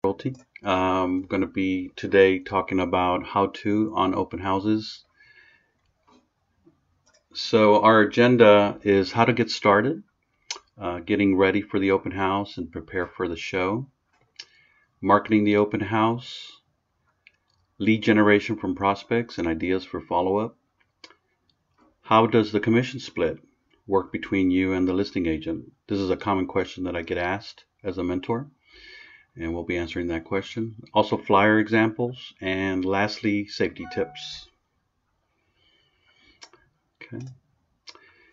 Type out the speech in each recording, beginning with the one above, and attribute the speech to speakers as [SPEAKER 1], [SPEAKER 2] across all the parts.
[SPEAKER 1] Realty. I'm going to be today talking about how to on open houses. So our agenda is how to get started, getting ready for the open house and prepare for the show, marketing the open house, lead generation from prospects and ideas for follow-up. How does the commission split work between you and the listing agent? This is a common question that I get asked as a mentor, and we'll be answering that question. Also flyer examples, and lastly, safety tips. Okay.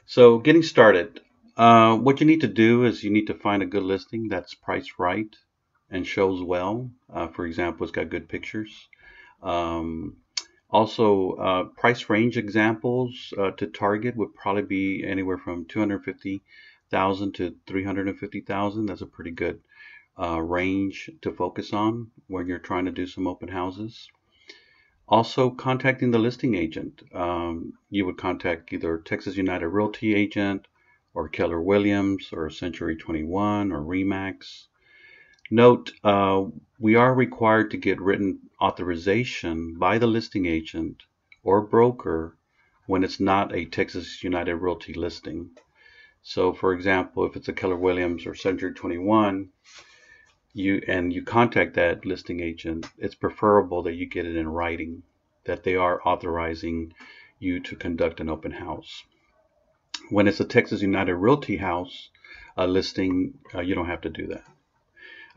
[SPEAKER 1] So getting started, what you need to do is you need to find a good listing that's priced right and shows well. For example, it's got good pictures. Also, price range examples to target would probably be anywhere from 250,000 to 350,000. That's a pretty good range to focus on when you're trying to do some open houses. Also, contacting the listing agent. You would contact either Texas United Realty agent or Keller Williams or Century 21 or Remax. Note, we are required to get written authorization by the listing agent or broker when it's not a Texas United Realty listing. So, for example, if it's a Keller Williams or Century 21, you contact that listing agent, it's preferable that you get it in writing that they are authorizing you to conduct an open house. When it's a Texas United Realty house listing, you don't have to do that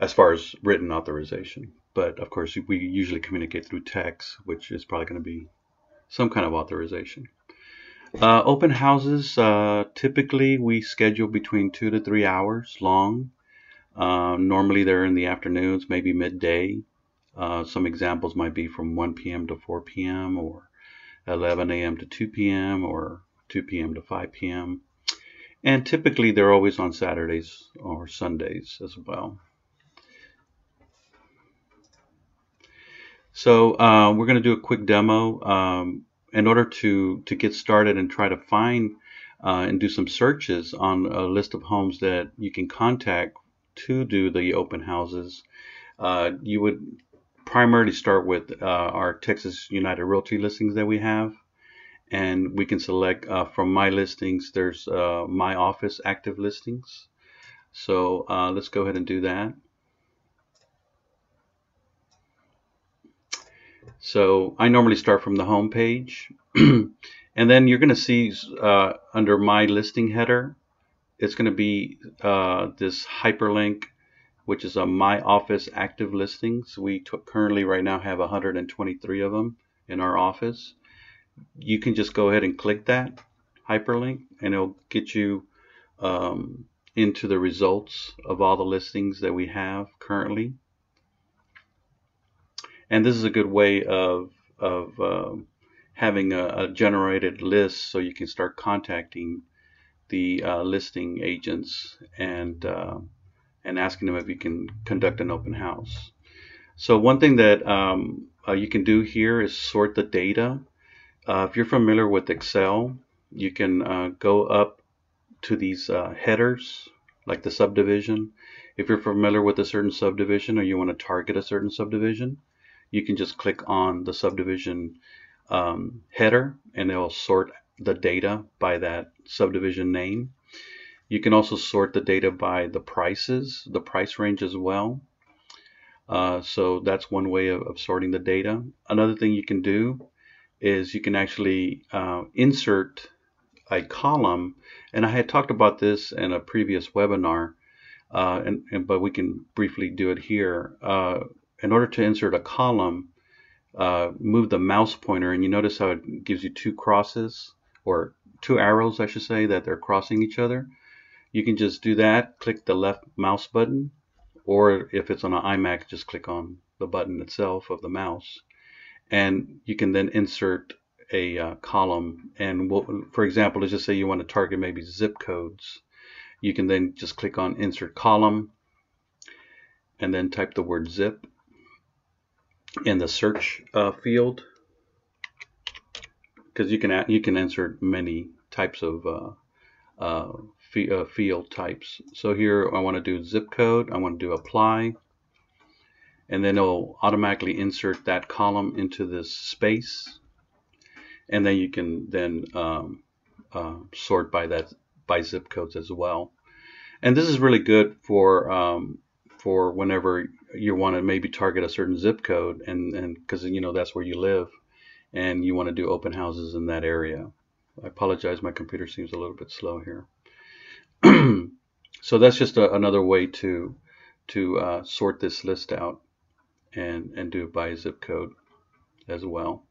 [SPEAKER 1] as far as written authorization. But of course, we usually communicate through text, which is probably going to be some kind of authorization. Open houses, typically we schedule between 2 to 3 hours long. Normally they're in the afternoons, maybe midday. Some examples might be from 1 p.m. to 4 p.m. or 11 a.m. to 2 p.m. or 2 p.m. to 5 p.m. And typically they're always on Saturdays or Sundays as well. So we're going to do a quick demo in order to get started and try to find and do some searches on a list of homes that you can contact to do the open houses. You would primarily start with our Texas United Realty listings that we have, and we can select from my listings. There's my office active listings. So let's go ahead and do that. So I normally start from the home page, and then you're going to see under my listing header, it's going to be this hyperlink, which is a My Office Active Listings. We currently right now have 123 of them in our office. You can just go ahead and click that hyperlink, and it'll get you into the results of all the listings that we have currently. And this is a good way of having a generated list, so you can start contacting the listing agents and asking them if you can conduct an open house. So one thing that you can do here is sort the data. If you're familiar with Excel, you can go up to these headers, like the subdivision. If you're familiar with a certain subdivision or you want to target a certain subdivision, you can just click on the subdivision header, and it will sort the data by that subdivision name. You can also sort the data by the prices, the price range as well. So that's one way of sorting the data. Another thing you can do is you can actually insert a column, and I had talked about this in a previous webinar, but we can briefly do it here. In order to insert a column, move the mouse pointer, and you notice how it gives you two crosses, or two arrows I should say, that they're crossing each other. You can just do that, click the left mouse button, or if it's on an iMac, just click on the button itself of the mouse, and you can then insert a column. And for example, let's just say you want to target maybe zip codes. You can then just click on insert column and then type the word zip in the search field, because you can insert many types of field types. So here I want to do zip code, I want to do apply, and then it'll automatically insert that column into this space, and then you can then sort by zip codes as well. And this is really good for whenever you want to maybe target a certain zip code, and because that's where you live, and you want to do open houses in that area. I apologize, my computer seems a little bit slow here. So that's just another way to sort this list out and do it by zip code as well.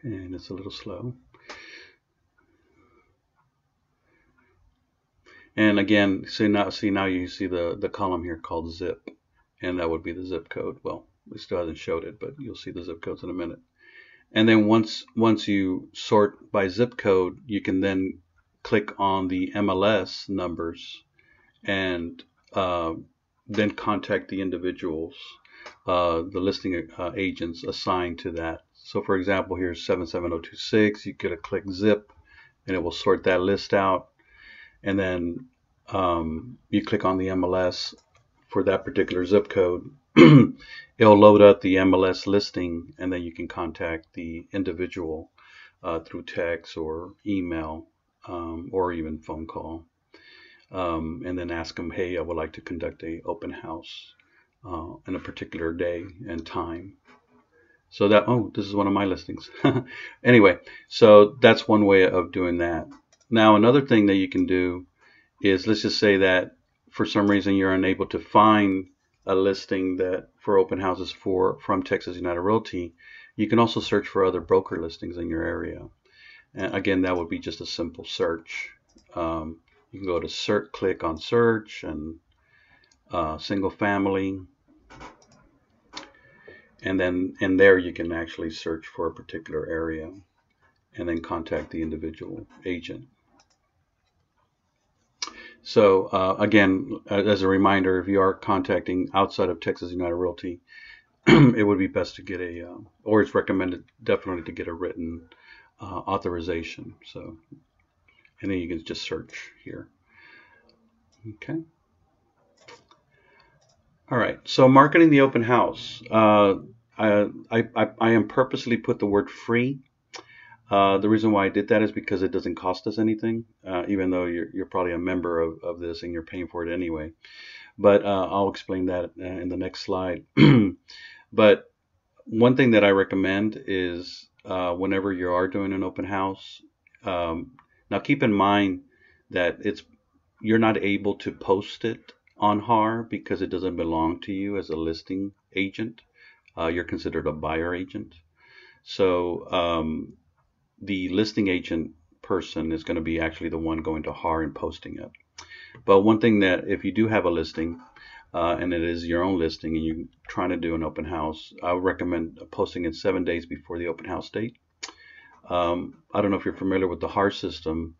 [SPEAKER 1] And it's a little slow. And again, now you see the column here called zip, and that would be the zip code. Well, it still hasn't showed it, but you'll see the zip codes in a minute. And then once you sort by zip code, you can then click on the MLS numbers and then contact the individuals, the listing agents assigned to that. So for example, here's 77026. You could click zip, and it will sort that list out. And then you click on the MLS for that particular zip code. It'll load up the MLS listing, and then you can contact the individual through text or email or even phone call, and then ask them, hey, I would like to conduct a open house on a particular day and time. So that, oh, this is one of my listings. Anyway, so that's one way of doing that. Now, another thing that you can do is, let's just say that for some reason you're unable to find a listing that for open houses from Texas United Realty. You can also search for other broker listings in your area. And again, that would be just a simple search. You can go to search, click on search, and single family, and then in there you can actually search for a particular area and then contact the individual agent. So again, as a reminder, if you are contacting outside of Texas United Realty, it would be best to get or it's recommended definitely to get a written authorization. So, and then you can just search here. Okay. All right. So marketing the open house. I am purposely put the word free. The reason why I did that is because it doesn't cost us anything, even though you're probably a member of this and you're paying for it anyway. But I'll explain that in the next slide. But one thing that I recommend is whenever you are doing an open house, now keep in mind that you're not able to post it on HAR because it doesn't belong to you as a listing agent. You're considered a buyer agent. So the listing agent person is going to be actually the one going to HAR and posting it. But one thing that if you do have a listing and it is your own listing and you're trying to do an open house, I would recommend posting it 7 days before the open house date. I don't know if you're familiar with the HAR system,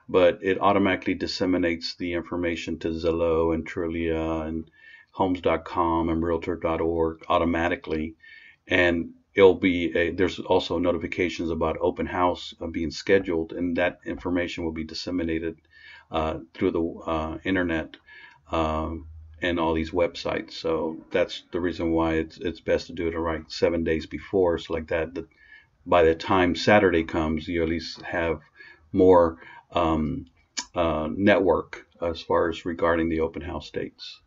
[SPEAKER 1] but it automatically disseminates the information to Zillow and Trulia and Homes.com and Realtor.org automatically, and it'll be there's also notifications about open house being scheduled, and that information will be disseminated through the internet and all these websites. So that's the reason why it's best to do it right 7 days before, so like that by the time Saturday comes, you at least have more network as far as regarding the open house dates.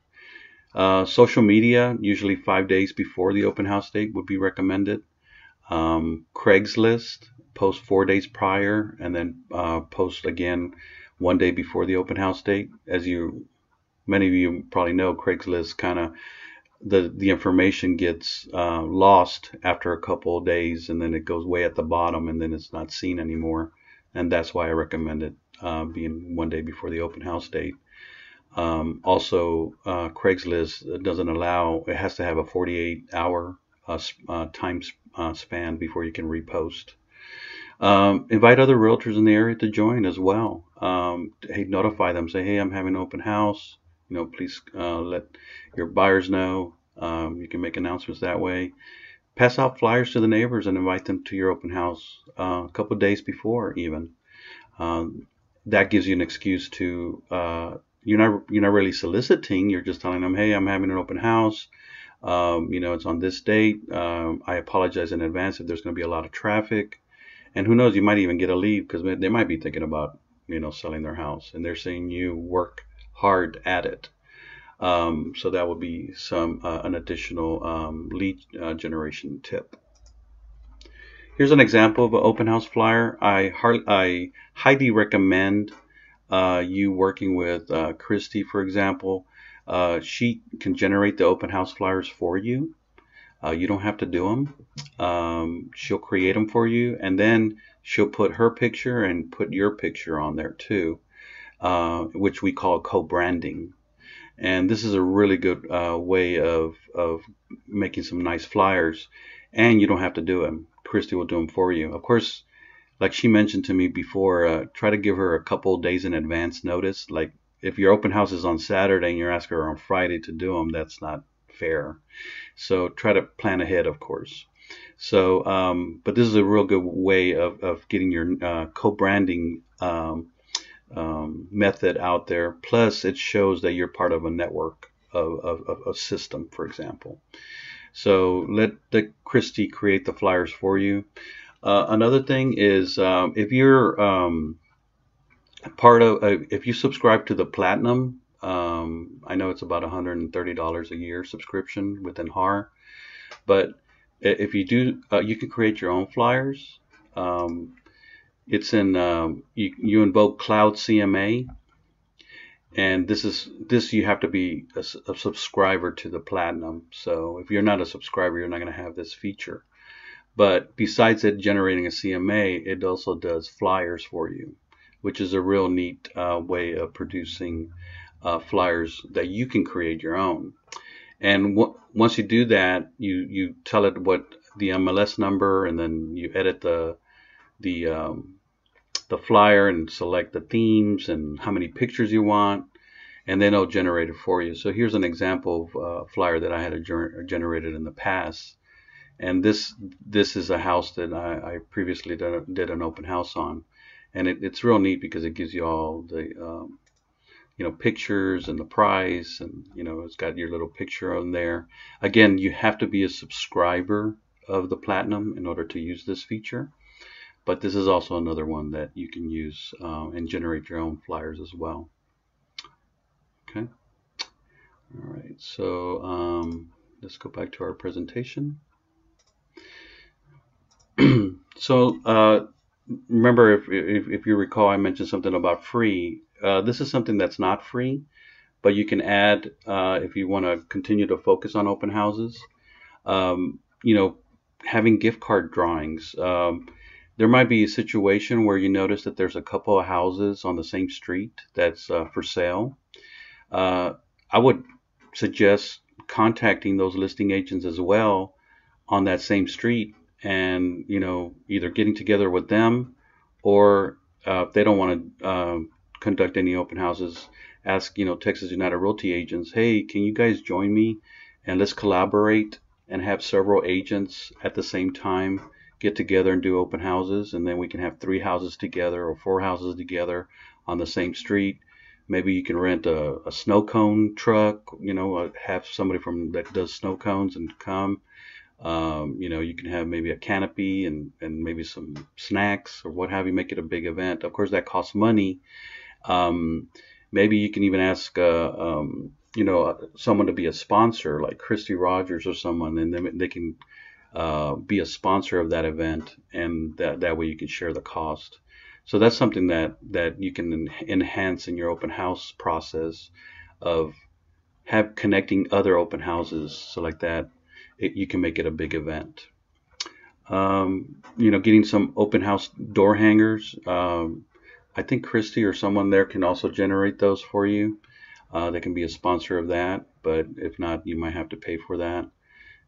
[SPEAKER 1] Social media, usually 5 days before the open house date would be recommended. Craigslist, post 4 days prior, and then post again 1 day before the open house date. As many of you probably know, Craigslist kind of the information gets lost after a couple of days, and then it goes way at the bottom, and then it's not seen anymore. And that's why I recommend it being 1 day before the open house date. Also, Craigslist doesn't allow, it has to have a 48-hour time span before you can repost. Invite other realtors in the area to join as well. Hey, notify them, say, hey, I'm having an open house. Please let your buyers know. You can make announcements that way. Pass out flyers to the neighbors and invite them to your open house a couple of days before even. That gives you an excuse to you're not really soliciting. You're just telling them, hey, I'm having an open house. It's on this date. I apologize in advance if there's going to be a lot of traffic. And who knows, you might even get a lead because they might be thinking about, selling their house, and they're seeing you work hard at it. So that would be an additional lead generation tip. Here's an example of an open house flyer. I highly recommend you working with Christy, for example. She can generate the open house flyers for you. You don't have to do them. She'll create them for you, and then she'll put her picture and put your picture on there too, which we call co-branding. And this is a really good way of making some nice flyers, and you don't have to do them. Christy will do them for you. Of course, like she mentioned to me before, try to give her a couple days in advance notice. Like if your open house is on Saturday and you're asking her on Friday to do them, that's not fair. So try to plan ahead, of course. So, but this is a real good way of getting your co-branding method out there. Plus, it shows that you're part of a network of a system, for example. So let Christy create the flyers for you. Another thing is if you're if you subscribe to the Platinum, I know it's about $130 a year subscription within HAR, but if you do, you can create your own flyers. It's in you invoke Cloud CMA, and this you have to be a subscriber to the Platinum. So if you're not a subscriber, you're not going to have this feature. But besides it generating a CMA, it also does flyers for you, which is a real neat way of producing flyers that you can create your own. And once you do that, you tell it what the MLS number, and then you edit the flyer and select the themes and how many pictures you want, and then it'll generate it for you. So here's an example of a flyer that I had generated in the past. And this is a house that I previously did an open house on, and it's real neat because it gives you all the pictures and the price, and it's got your little picture on there. Again, you have to be a subscriber of the Platinum in order to use this feature, but this is also another one that you can use and generate your own flyers as well. Okay. All right. So let's go back to our presentation. So remember, if you recall, I mentioned something about free. This is something that's not free, but you can add if you want to continue to focus on open houses. Having gift card drawings. There might be a situation where you notice that there's a couple of houses on the same street that's for sale. I would suggest contacting those listing agents as well on that same street, and either getting together with them, or if they don't want to conduct any open houses, ask Texas United Realty agents, hey, can you guys join me and let's collaborate and have several agents at the same time get together and do open houses, and then we can have 3 houses together or 4 houses together on the same street. Maybe you can rent a snow cone truck, have somebody that does snow cones and come. You can have maybe a canopy and maybe some snacks or what have you, make it a big event. Of course, that costs money. Maybe you can even ask, someone to be a sponsor, like Christy Rogers or someone, and then they can be a sponsor of that event, and that way you can share the cost. So that's something that you can enhance in your open house process of connecting other open houses, so like that. You can make it a big event. Getting some open house door hangers. I think Christy or someone there can also generate those for you. They can be a sponsor of that, but if not, you might have to pay for that.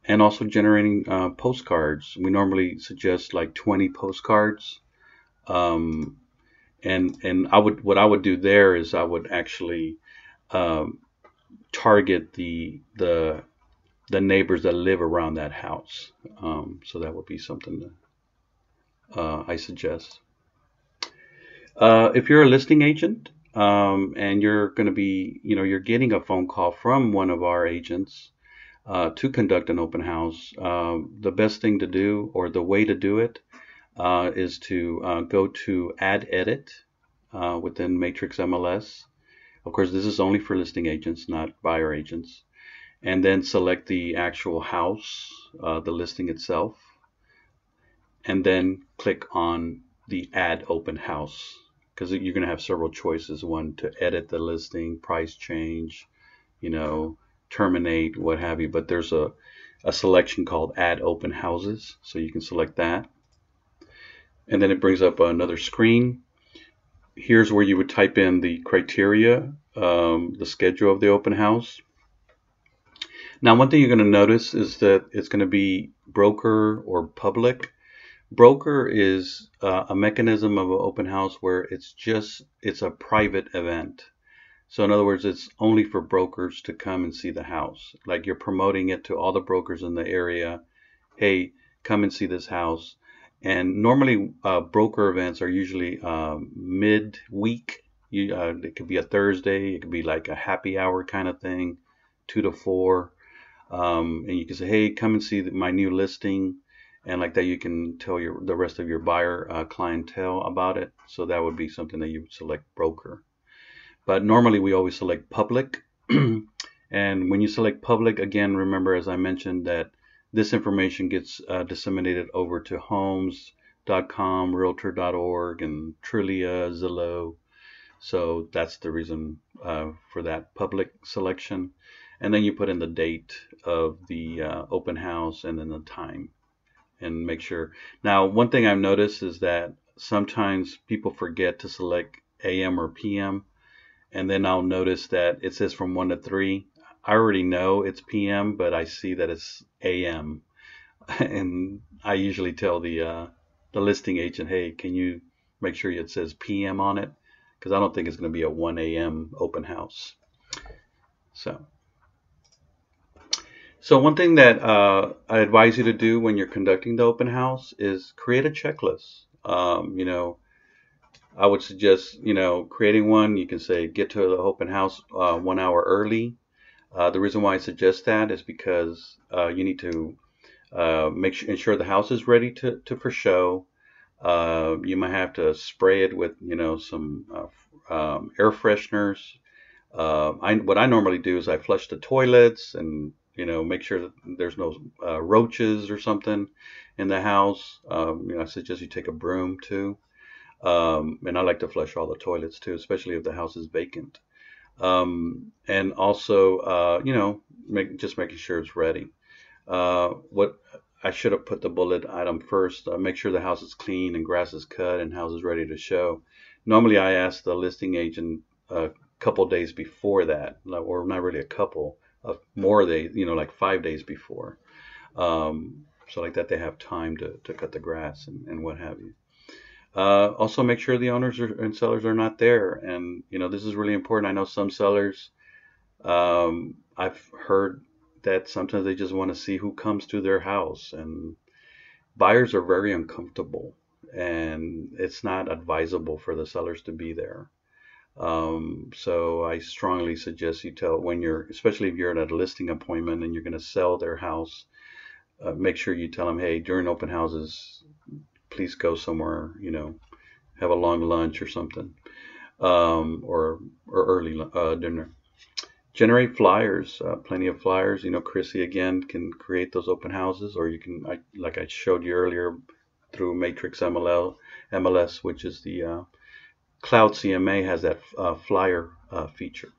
[SPEAKER 1] And also generating postcards. We normally suggest like 20 postcards. And what I would do there is I would actually target the neighbors that live around that house. So that would be something that I suggest. If you're a listing agent, and you're going to be, you're getting a phone call from one of our agents to conduct an open house. The best thing to do, or the way to do it, is to go to Add Edit within Matrix MLS. Of course, this is only for listing agents, not buyer agents. And then select the actual house, the listing itself, and then click on the Add Open House, because you're going to have several choices. One, to edit the listing, price change, terminate, what have you. But there's a selection called Add Open Houses, so you can select that. And then it brings up another screen. Here's where you would type in the criteria, the schedule of the open house. Now, one thing you're going to notice is that it's going to be broker or public. Broker is a mechanism of an open house where it's a private event. So in other words, it's only for brokers to come and see the house. Like, you're promoting it to all the brokers in the area. Hey, come and see this house. And normally broker events are usually mid-week. It could be a Thursday. It could be like a happy hour kind of thing, 2 to 4. And you can say, hey, come and see my new listing. And like that, you can tell the rest of your buyer clientele about it. So that would be something that you would select broker. But normally we always select public. And when you select public, again, remember, as I mentioned, that this information gets disseminated over to homes.com, realtor.org, and Trillia, Zillow. So that's the reason for that public selection. And then you put in the date of the open house and then the time, and make sure. Now, one thing I've noticed is that sometimes people forget to select AM or PM, and then I'll notice that it says from 1 to 3. I already know it's PM, but I see that it's AM, and I usually tell the listing agent, hey, can you make sure it says PM on it, because I don't think it's going to be a 1 AM open house. So one thing that I advise you to do when you're conducting the open house is create a checklist. I would suggest, creating one. You can say, get to the open house 1 hour early. The reason why I suggest that is because you need to ensure the house is ready for show. You might have to spray it with, some air fresheners. What I normally do is I flush the toilets and make sure that there's no roaches or something in the house. I suggest you take a broom too. And I like to flush all the toilets too, especially if the house is vacant. And also, just making sure it's ready. What I should have put the bullet item first. Make sure the house is clean and grass is cut and house is ready to show. Normally, I ask the listing agent a couple days before that, or not really a couple, more days, like 5 days before. So like that, they have time to cut the grass and what have you. Also, make sure the owners and sellers are not there. And, this is really important. I know some sellers, I've heard that sometimes they just want to see who comes to their house. And buyers are very uncomfortable. And it's not advisable for the sellers to be there. So I strongly suggest you especially if you're at a listing appointment and you're going to sell their house, make sure you tell them, hey, during open houses, please go somewhere, have a long lunch or something, or early dinner. Generate flyers, plenty of flyers. Chrissy again can create those open houses, or you can, like I showed you earlier, through Matrix MLS, which is the Cloud CMA has that flyer feature.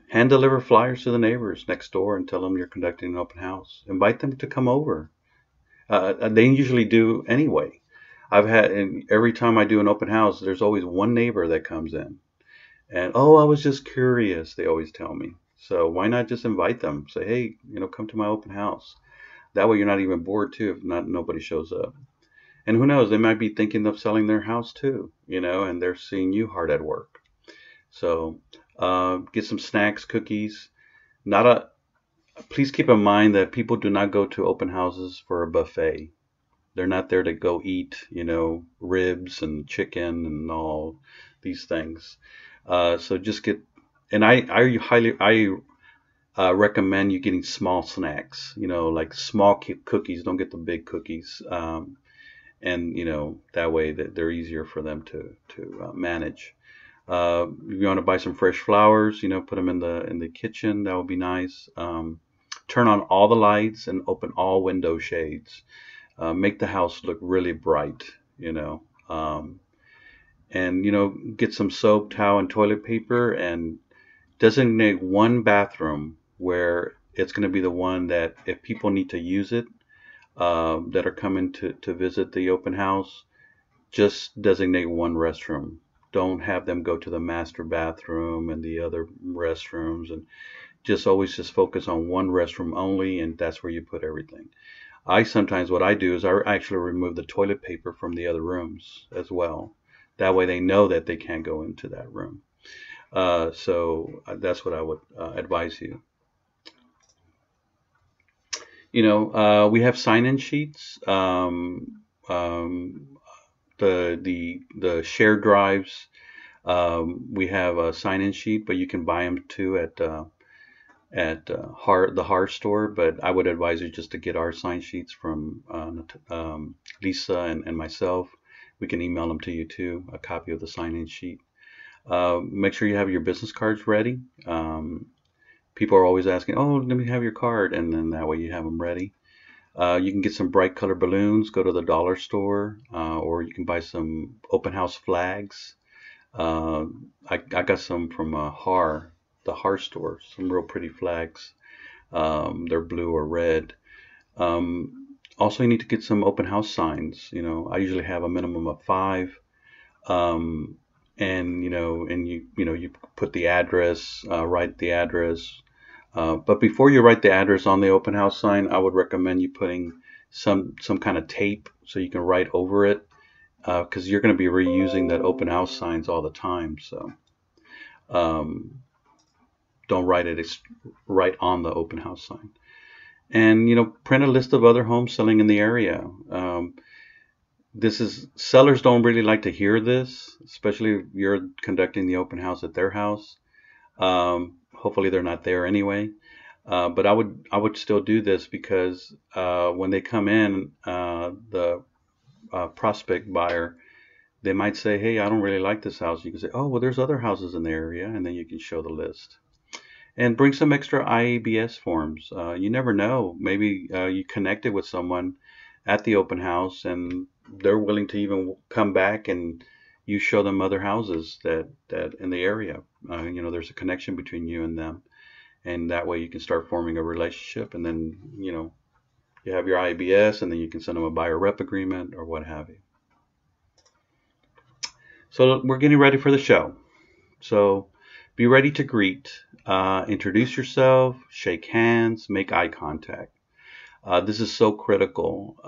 [SPEAKER 1] Hand deliver flyers to the neighbors next door and tell them you're conducting an open house. Invite them to come over. They usually do anyway. Every time I do an open house, there's always one neighbor that comes in. And, oh, I was just curious, they always tell me. So why not just invite them? Say, hey, come to my open house. That way you're not even bored too if nobody shows up. And who knows, they might be thinking of selling their house too, and they're seeing you hard at work. So get some snacks, cookies. Please keep in mind that people do not go to open houses for a buffet. They're not there to go eat, ribs and chicken and all these things. So just get, and I highly recommend you getting small snacks. Like small cookies. Don't get the big cookies. And that way that they're easier for them to manage. If you want to buy some fresh flowers, put them in the kitchen. That would be nice. Turn on all the lights and open all window shades. Make the house look really bright. And get some soap, towel, and toilet paper, and designate one bathroom where it's going to be the one that if people need to use it, that are coming to visit the open house, just designate one restroom. Don't have them go to the master bathroom and the other restrooms, and just always just focus on one restroom only, and that's where you put everything. Sometimes what I do is I actually remove the toilet paper from the other rooms as well. That way they know that they can't go into that room. So that's what I would advise you. We have sign-in sheets. The shared drives. We have a sign-in sheet, but you can buy them too at the Har store. But I would advise you just to get our sign sheets from Lisa and myself. We can email them to you too, a copy of the sign-in sheet. Make sure you have your business cards ready. People are always asking, "Oh, let me have your card," and then that way you have them ready. You can get some bright color balloons. Go to the dollar store, or you can buy some open house flags. I got some from the Har store. Some real pretty flags. They're blue or red. Also, you need to get some open house signs. I usually have a minimum of 5. And you put the address, write the address. But before you write the address on the open house sign, I would recommend you putting some kind of tape so you can write over it, because you're going to be reusing that open house signs all the time. So don't write it right on the open house sign. And print a list of other homes selling in the area. Sellers don't really like to hear this, especially if you're conducting the open house at their house. Hopefully they're not there anyway. But I would still do this because when they come in, the prospect buyer, they might say, "Hey, I don't really like this house." You can say, "Oh, well, there's other houses in the area," and then you can show the list. And bring some extra IABS forms. You never know. Maybe you connected with someone at the open house and they're willing to even come back and you show them other houses that in the area. There's a connection between you and them. And that way you can start forming a relationship, and then, you have your IABS, and then you can send them a buyer rep agreement or what have you. So we're getting ready for the show. So be ready to greet, introduce yourself, shake hands, make eye contact. This is so critical.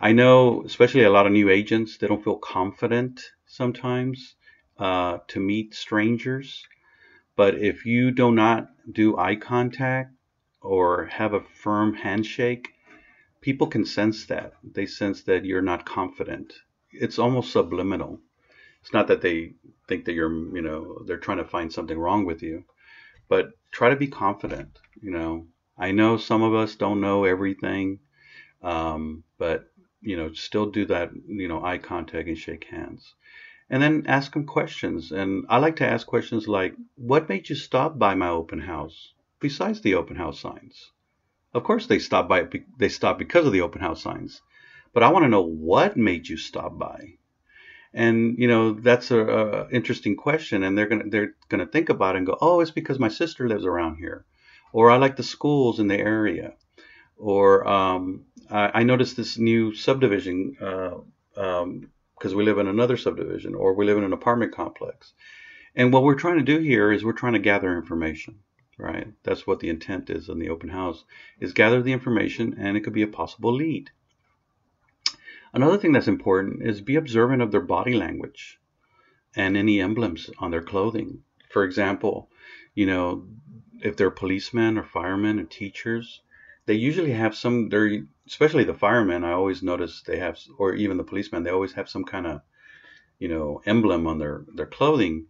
[SPEAKER 1] I know, especially a lot of new agents, they don't feel confident sometimes to meet strangers. But if you do not do eye contact or have a firm handshake, people can sense that. They sense that you're not confident. It's almost subliminal. It's not that they think that they're trying to find something wrong with you, but try to be confident. I know some of us don't know everything, but still do that, eye contact and shake hands. And then ask them questions. And I like to ask questions like, "What made you stop by my open house besides the open house signs?" Of course, they stopped because of the open house signs. But I want to know what made you stop by. And that's a interesting question. And they're gonna think about it and go, "Oh, it's because my sister lives around here," or "I like the schools in the area," or I noticed this new subdivision. Because we live in another subdivision, or we live in an apartment complex. And what we're trying to do here is we're trying to gather information, right? That's what the intent is in the open house, is gather the information, and it could be a possible lead. Another thing that's important is be observant of their body language and any emblems on their clothing. For example, if they're policemen or firemen or teachers, they usually have especially the firemen, I always notice they have, or even the policemen, they always have some kind of, emblem on their clothing.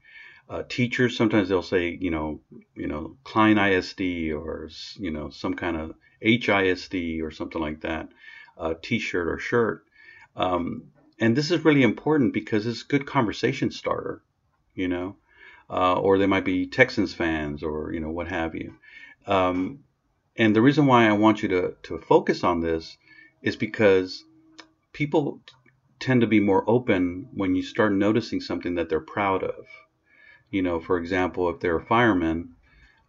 [SPEAKER 1] Teachers, sometimes they'll say, Klein ISD, or some kind of HISD or something like that, T-shirt or shirt. And this is really important because it's a good conversation starter, you know, or they might be Texans fans, or what have you. Um, and the reason why I want you to focus on this is because people tend to be more open when you start noticing something that they're proud of. For example, if they're a fireman,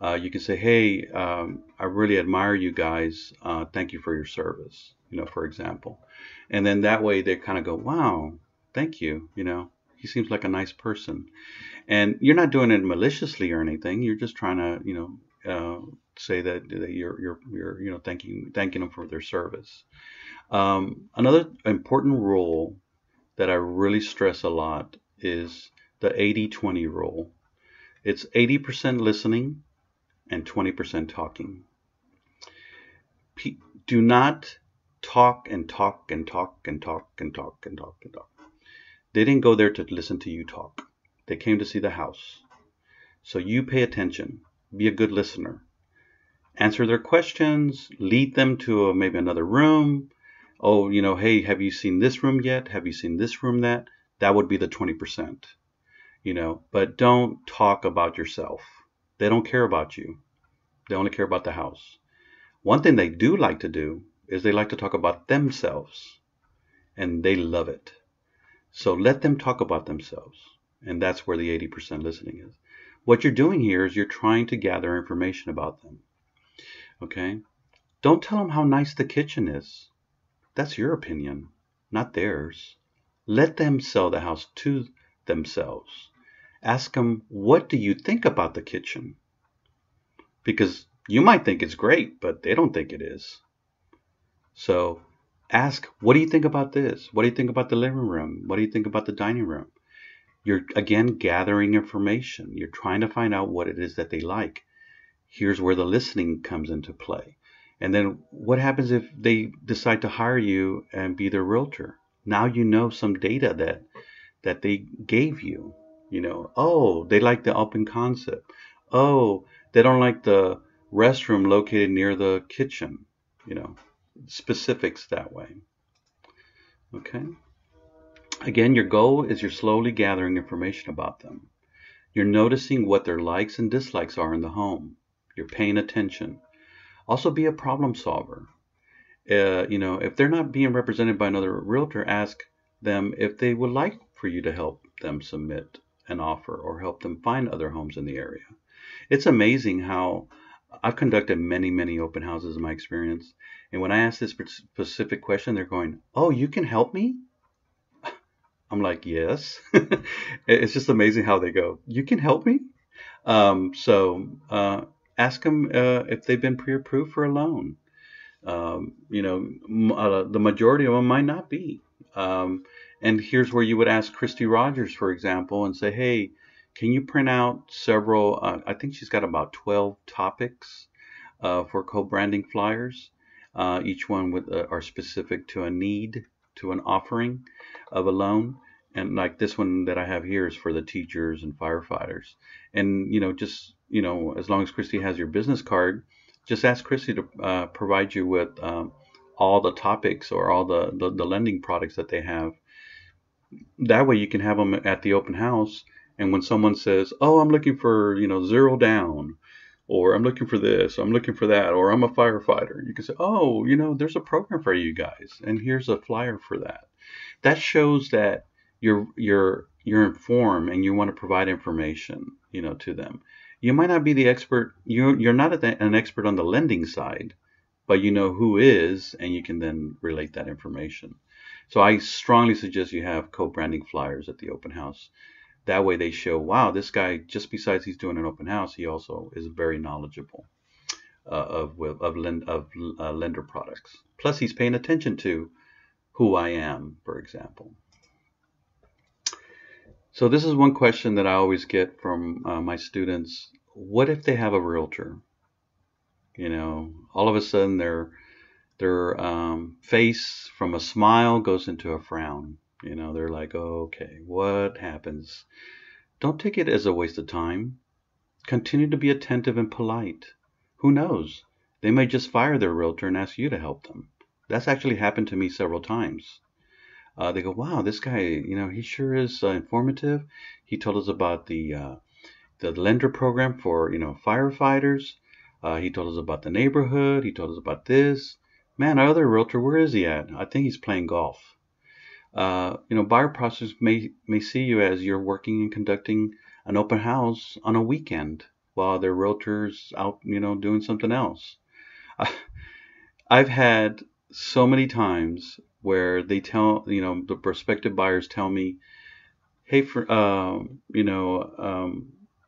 [SPEAKER 1] you can say, hey, I really admire you guys. Thank you for your service, for example. And then that way they kind of go, wow, thank you. He seems like a nice person. And you're not doing it maliciously or anything. You're just trying to, say that you're thanking them for their service. Another important rule that I really stress a lot is the 80-20 rule. It's 80% listening and 20% talking. Do not talk and talk and talk and talk and talk and talk and talk. They didn't go there to listen to you talk. They came to see the house. So you pay attention. Be a good listener. Answer their questions. Lead them to maybe another room. Oh, hey, have you seen this room yet? Have you seen this room yet? That would be the 20%. But don't talk about yourself. They don't care about you. They only care about the house. One thing they do like to do is they like to talk about themselves, and they love it. So let them talk about themselves, and that's where the 80% listening is. What you're doing here is you're trying to gather information about them. Okay? Don't tell them how nice the kitchen is. That's your opinion, not theirs. Let them sell the house to themselves. Ask them, what do you think about the kitchen? Because you might think it's great, but they don't think it is. So ask, what do you think about this? What do you think about the living room? What do you think about the dining room? You're, again, gathering information. You're trying to find out what it is that they like. Here's where the listening comes into play. And then what happens if they decide to hire you and be their realtor? Now you know some data that they gave you. Oh, they like the open concept. Oh, they don't like the restroom located near the kitchen. Specifics that way. Okay. Again, your goal is you're slowly gathering information about them. You're noticing what their likes and dislikes are in the home. You're paying attention. Also, be a problem solver. If they're not being represented by another realtor, ask them if they would like for you to help them submit an offer or help them find other homes in the area. It's amazing how I've conducted many, many open houses in my experience. And when I ask this specific question, they're going, oh, you can help me? I'm like, yes. It's just amazing how they go, you can help me? So ask them if they've been pre-approved for a loan. The majority of them might not be. And here's where you would ask Christy Rogers, for example, and say, hey, can you print out several, I think she's got about 12 topics for co-branding flyers. Each one are specific to a need, to an offering of a loan. And like this one that I have here is for the teachers and firefighters. And, just, as long as Christy has your business card, just ask Christy to provide you with all the topics or all the lending products that they have. That way you can have them at the open house. And when someone says, oh, I'm looking for, zero down, or I'm looking for this, I'm looking for that, or I'm a firefighter, you can say, oh, there's a program for you guys, and here's a flyer for that. That shows that you're informed and you want to provide information, to them. You might not be the expert. You're not an expert on the lending side, but you know who is, and you can then relate that information. So I strongly suggest you have co-branding flyers at the open house. That way they show, wow, this guy, just besides he's doing an open house, he also is very knowledgeable of lender products. Plus, he's paying attention to who I am, for example. So this is one question that I always get from my students. What if they have a realtor? All of a sudden their face from a smile goes into a frown. They're like, oh, okay, what happens? Don't take it as a waste of time. Continue to be attentive and polite. Who knows? They may just fire their realtor and ask you to help them. That's actually happened to me several times. They go, wow, this guy, he sure is informative. He told us about the lender program for, firefighters. He told us about the neighborhood. He told us about this. Man, our other realtor, where is he at? I think he's playing golf. Buyer processors may see you as you're working and conducting an open house on a weekend while their realtor's out, doing something else. I've had so many times where they tell, the prospective buyers tell me, hey, I'll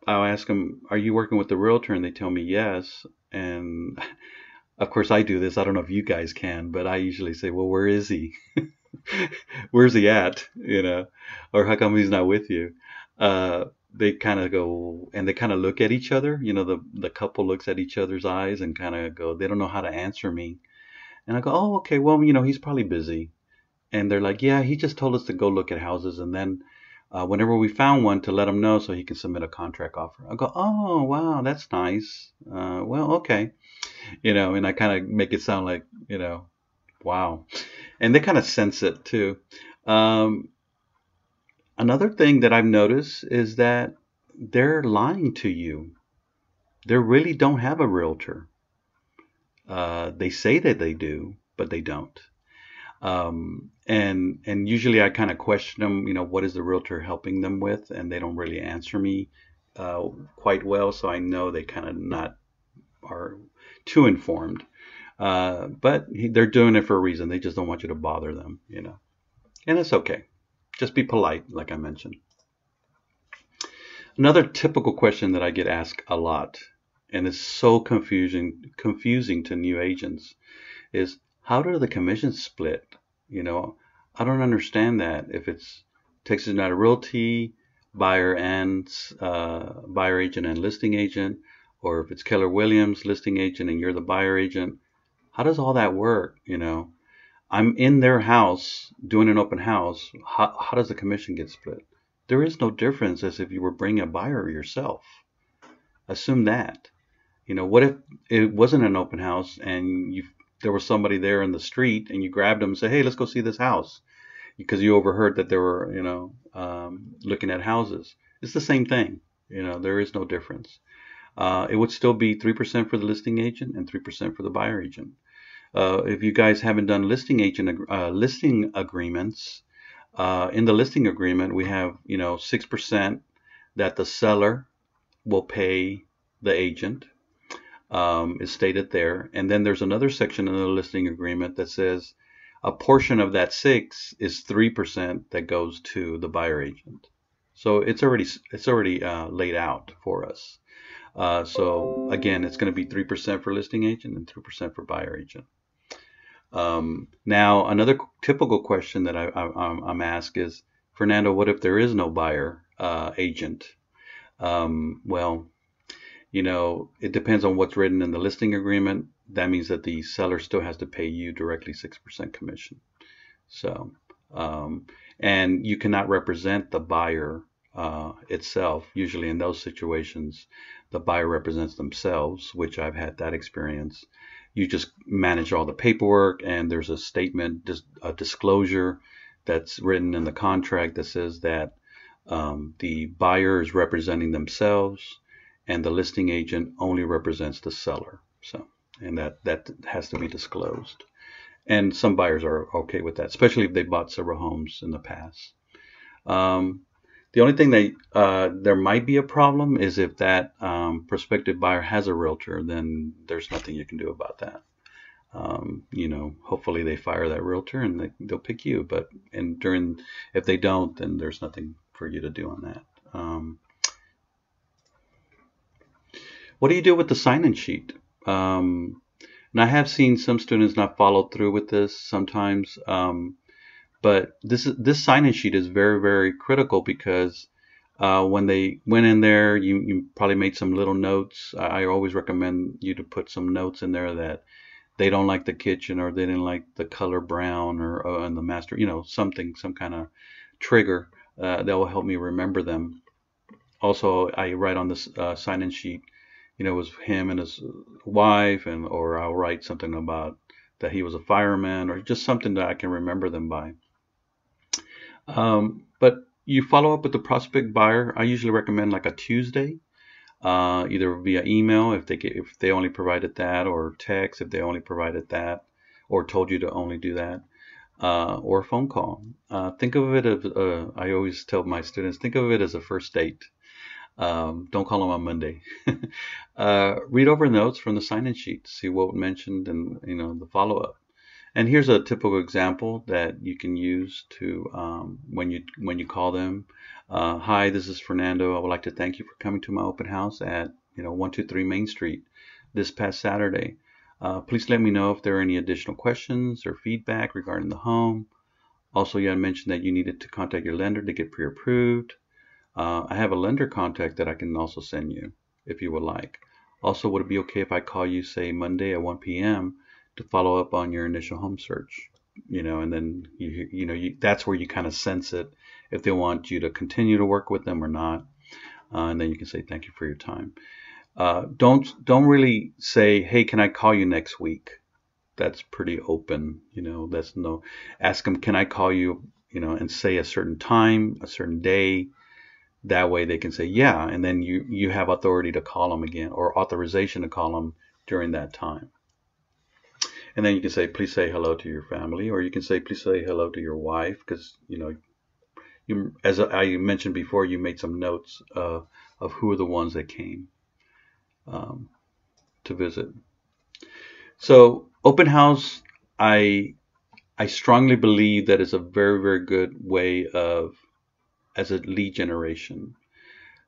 [SPEAKER 1] ask them, are you working with the realtor? And they tell me yes. And of course I do this. I don't know if you guys can, but I usually say, well, where is he? Where's he at? Or how come he's not with you? They kind of go and they kind of look at each other. The couple looks at each other's eyes and kind of go, they don't know how to answer me. And I go, oh, okay, well, he's probably busy. And they're like, yeah, he just told us to go look at houses. And then whenever we found one to let him know so he can submit a contract offer. I go, oh, wow, that's nice. Well, okay. And I kind of make it sound like, wow. And they kind of sense it too. Another thing that I've noticed is that they're lying to you. They really don't have a realtor. They say that they do, but they don't. And usually I kind of question them, what is the realtor helping them with? And they don't really answer me quite well. So I know they kind of not are too informed. But they're doing it for a reason. They just don't want you to bother them, and it's okay. Just be polite, like I mentioned. Another typical question that I get asked a lot, and it's so confusing to new agents, is how do the commissions split? I don't understand that. If it's Texas United Realty, buyer agent and listing agent, or if it's Keller Williams, listing agent, and you're the buyer agent, how does all that work? I'm in their house doing an open house. How does the commission get split? There is no difference as if you were bringing a buyer yourself. Assume that. What if it wasn't an open house and there was somebody there in the street and you grabbed them and said, hey, let's go see this house because you overheard that they were, looking at houses. It's the same thing. There is no difference. It would still be 3% for the listing agent and 3% for the buyer agent. If you guys haven't done listing agreements, in the listing agreement, we have, 6% that the seller will pay the agent, is stated there. And then there's another section in the listing agreement that says a portion of that 6 is 3% that goes to the buyer agent. So it's already laid out for us. So again, it's going to be 3% for listing agent and 3% for buyer agent. Now, another typical question that I'm asked is, Fernando, what if there is no buyer agent? Well, it depends on what's written in the listing agreement. That means that the seller still has to pay you directly 6% commission. So, and you cannot represent the buyer itself. Usually in those situations, the buyer represents themselves, which I've had that experience. You just manage all the paperwork, and there's a statement, just a disclosure that's written in the contract that says that the buyer is representing themselves and the listing agent only represents the seller. So, and that has to be disclosed. And some buyers are okay with that, especially if they bought several homes in the past. The only thing that there might be a problem is if that prospective buyer has a realtor, then there's nothing you can do about that. Hopefully they fire that realtor and they'll pick you. But if they don't, then there's nothing for you to do on that. What do you do with the sign-in sheet? And I have seen some students not follow through with this sometimes. But this sign-in sheet is very, very critical because when they went in there, you probably made some little notes. I always recommend you to put some notes in there that they don't like the kitchen, or they didn't like the color brown, or in the master, some kind of trigger that will help me remember them. Also, I write on this sign-in sheet, it was him and his wife, or I'll write something about that he was a fireman, or just something that I can remember them by. But you follow up with the prospect buyer. I usually recommend like a Tuesday, either via email if they only provided that, or text if they only provided that, or told you to only do that, or a phone call. Think of it as I always tell my students, think of it as a first date. Don't call them on Monday. Read over notes from the sign-in sheet, see what was mentioned, and the follow-up. And here's a typical example that you can use to when you call them. Hi, this is Fernando. I would like to thank you for coming to my open house at 123 Main Street this past Saturday. Please let me know if there are any additional questions or feedback regarding the home. Also, you had mentioned that you needed to contact your lender to get pre-approved. I have a lender contact that I can also send you if you would like. Also, would it be okay if I call you, say, Monday at 1 p.m. to follow up on your initial home search? And then that's where you kind of sense it, if they want you to continue to work with them or not. And then you can say thank you for your time. Don't really say, hey, can I call you next week? That's pretty open. That's no. Ask them, can I call you? And say a certain time, a certain day. That way they can say yeah, and then you have authority to call them again, or authorization to call them during that time. And then you can say, please say hello to your family, or you can say, please say hello to your wife, because as I mentioned before, you made some notes of who are the ones that came to visit. So open house, I strongly believe that is a very, very good way of as a lead generation.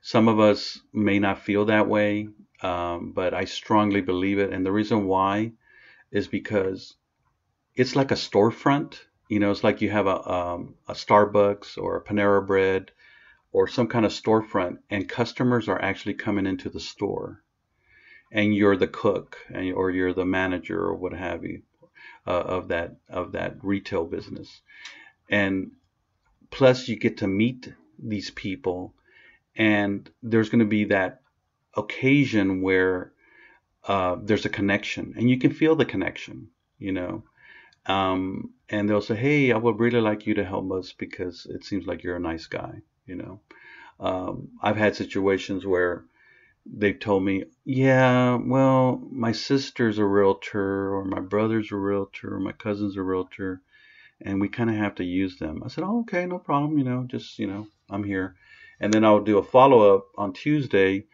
[SPEAKER 1] Some of us may not feel that way, but I strongly believe it. And the reason why is because it's like a storefront. It's like you have a Starbucks or a Panera Bread or some kind of storefront, and customers are actually coming into the store, and you're the cook, or you're the manager, or what have you, of that retail business. And plus, you get to meet these people, and there's going to be that occasion where there's a connection, and you can feel the connection, and they'll say, hey, I would really like you to help us because it seems like you're a nice guy. I've had situations where they've told me, yeah, well, my sister's a realtor, or my brother's a realtor, or my cousin's a realtor, and we kind of have to use them. I said, oh, okay, no problem, just, I'm here. And then I'll do a follow-up on Tuesday,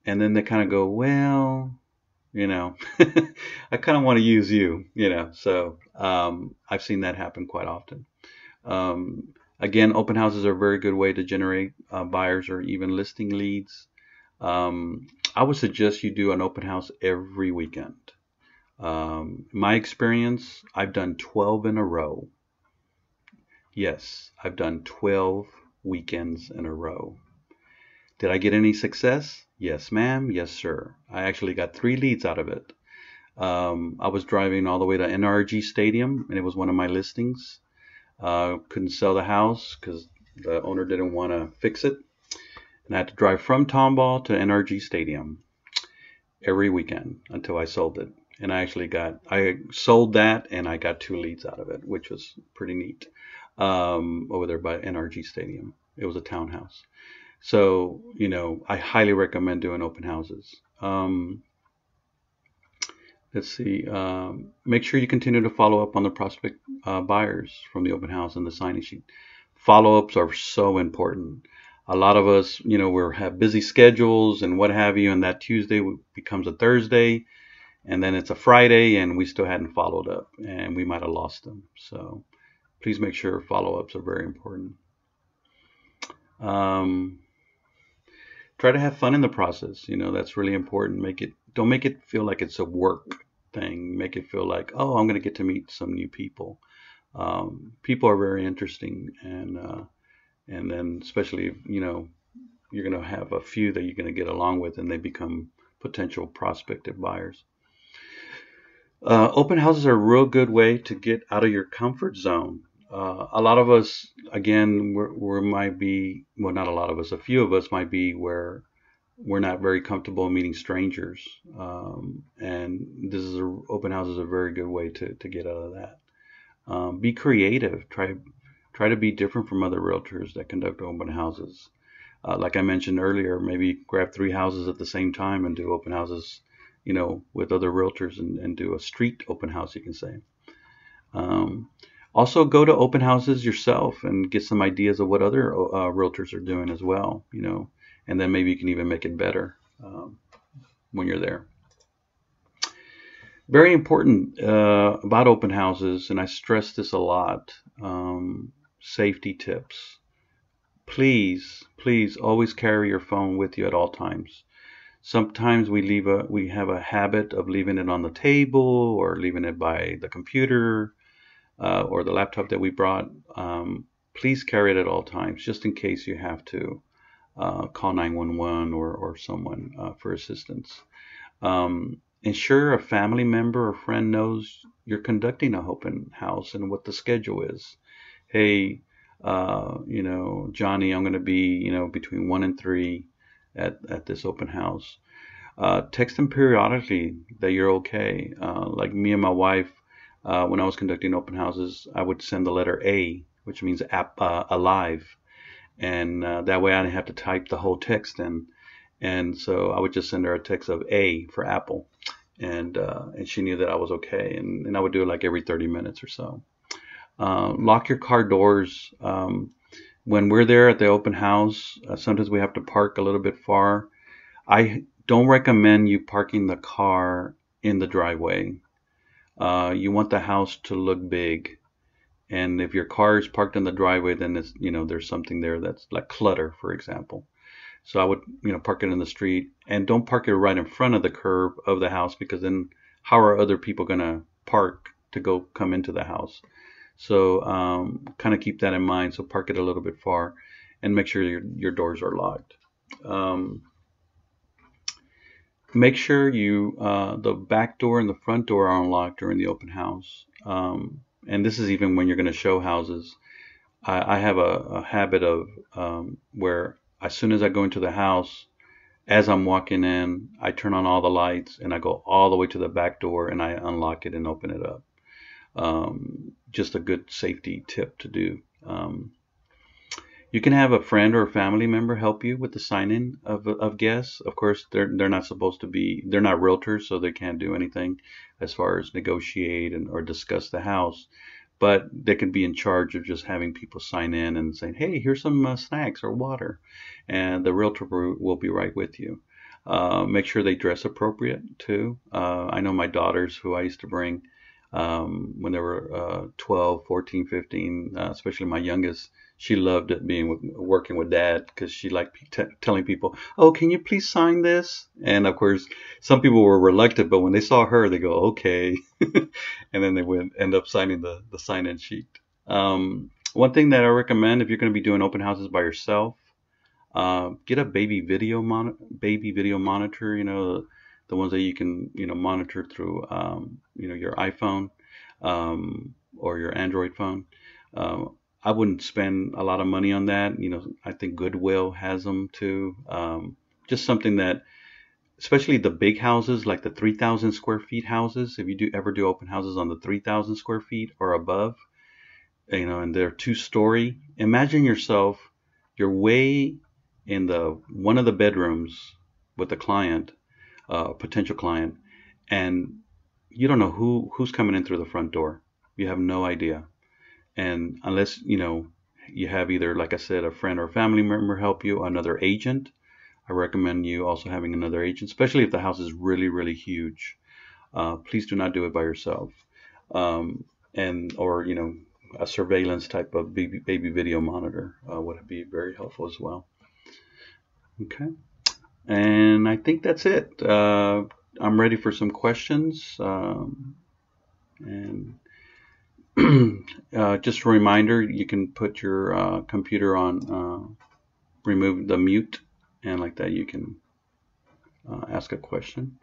[SPEAKER 1] and then they kind of go, well, I kind of want to use you, So I've seen that happen quite often. Again, open houses are a very good way to generate buyers or even listing leads. I would suggest you do an open house every weekend. My experience, I've done 12 in a row. Yes, I've done 12 weekends in a row. Did I get any success? Yes, ma'am. Yes, sir. I actually got 3 leads out of it. I was driving all the way to NRG Stadium, and it was one of my listings. Couldn't sell the house because the owner didn't want to fix it. And I had to drive from Tomball to NRG Stadium every weekend until I sold it. And I sold that, and I got 2 leads out of it, which was pretty neat, over there by NRG Stadium. It was a townhouse. So, I highly recommend doing open houses. Let's see. Make sure you continue to follow up on the prospect buyers from the open house and the sign-in sheet. Follow-ups are so important. A lot of us, we have busy schedules and what have you, and that Tuesday becomes a Thursday, and then it's a Friday, and we still hadn't followed up, and we might have lost them. So please make sure follow-ups are very important. Try to have fun in the process. That's really important. Don't make it feel like it's a work thing. Make it feel like, oh, I'm going to get to meet some new people. People are very interesting, and then especially if, you're going to have a few that you're going to get along with, and they become potential prospective buyers. Open houses are a real good way to get out of your comfort zone. A lot of us, again, we might be, well, not a lot of us, a few of us might be where we're not very comfortable meeting strangers. And open house is a very good way to get out of that. Be creative. Try to be different from other realtors that conduct open houses. Like I mentioned earlier, maybe grab 3 houses at the same time and do open houses, with other realtors and do a street open house, you can say. Um, Also, go to open houses yourself and get some ideas of what other realtors are doing as well, and then maybe you can even make it better when you're there. Very important about open houses, and I stress this a lot, safety tips. Please, please always carry your phone with you at all times. Sometimes we have a habit of leaving it on the table or leaving it by the computer or the laptop that we brought. Please carry it at all times, just in case you have to call 911 or someone for assistance. Ensure a family member or friend knows you're conducting an open house and what the schedule is. Hey, Johnny, I'm going to be, between 1 and 3 at this open house. Text them periodically that you're okay. Like me and my wife, when I was conducting open houses, I would send the letter A, which means alive, and that way I didn't have to type the whole text in. And so I would just send her a text of A for Apple, and she knew that I was okay. And I would do it like every 30 minutes or so. Lock your car doors. When we're there at the open house, sometimes we have to park a little bit far. I don't recommend you parking the car in the driveway. You want the house to look big. And if your car is parked in the driveway, then it's, there's something there that's like clutter, for example. So I would, park it in the street, and don't park it right in front of the curb of the house, because then how are other people going to park to come into the house? So kind of keep that in mind. So park it a little bit far and make sure your doors are locked. Make sure the back door and the front door are unlocked during the open house. And this is even when you're going to show houses. I have a habit of where as soon as I go into the house, as I'm walking in, I turn on all the lights and I go all the way to the back door and I unlock it and open it up. Just a good safety tip to do. You can have a friend or a family member help you with the sign-in of guests. Of course, they're not supposed to be, they're not realtors, so they can't do anything as far as negotiate or discuss the house. But they can be in charge of just having people sign in and saying, hey, here's some snacks or water. And the realtor will be right with you. Make sure they dress appropriate too. I know my daughters, who I used to bring when they were 12, 14, 15, especially my youngest, she loved it working with dad, because she liked telling people, oh, can you please sign this? And of course, some people were reluctant, but when they saw her, they go, okay. And then they would end up signing the sign-in sheet. One thing that I recommend, if you're going to be doing open houses by yourself, get a baby video monitor, the ones that you can, monitor through, your iPhone or your Android phone. I wouldn't spend a lot of money on that. I think Goodwill has them too. Just something that, especially the big houses, like the 3,000 square feet houses, if you ever do open houses on the 3,000 square feet or above, and they're 2-story, imagine yourself, you're way in one of the bedrooms with a client, potential client, and you don't know who's coming in through the front door. You have no idea. And unless, you have either, like I said, a friend or family member help you, another agent, I recommend you also having another agent, especially if the house is really, really huge. Please do not do it by yourself. Or a surveillance type of baby video monitor would be very helpful as well. Okay. And I think that's it. I'm ready for some questions. And just a reminder, you can put your computer on, remove the mute, and like that you can ask a question.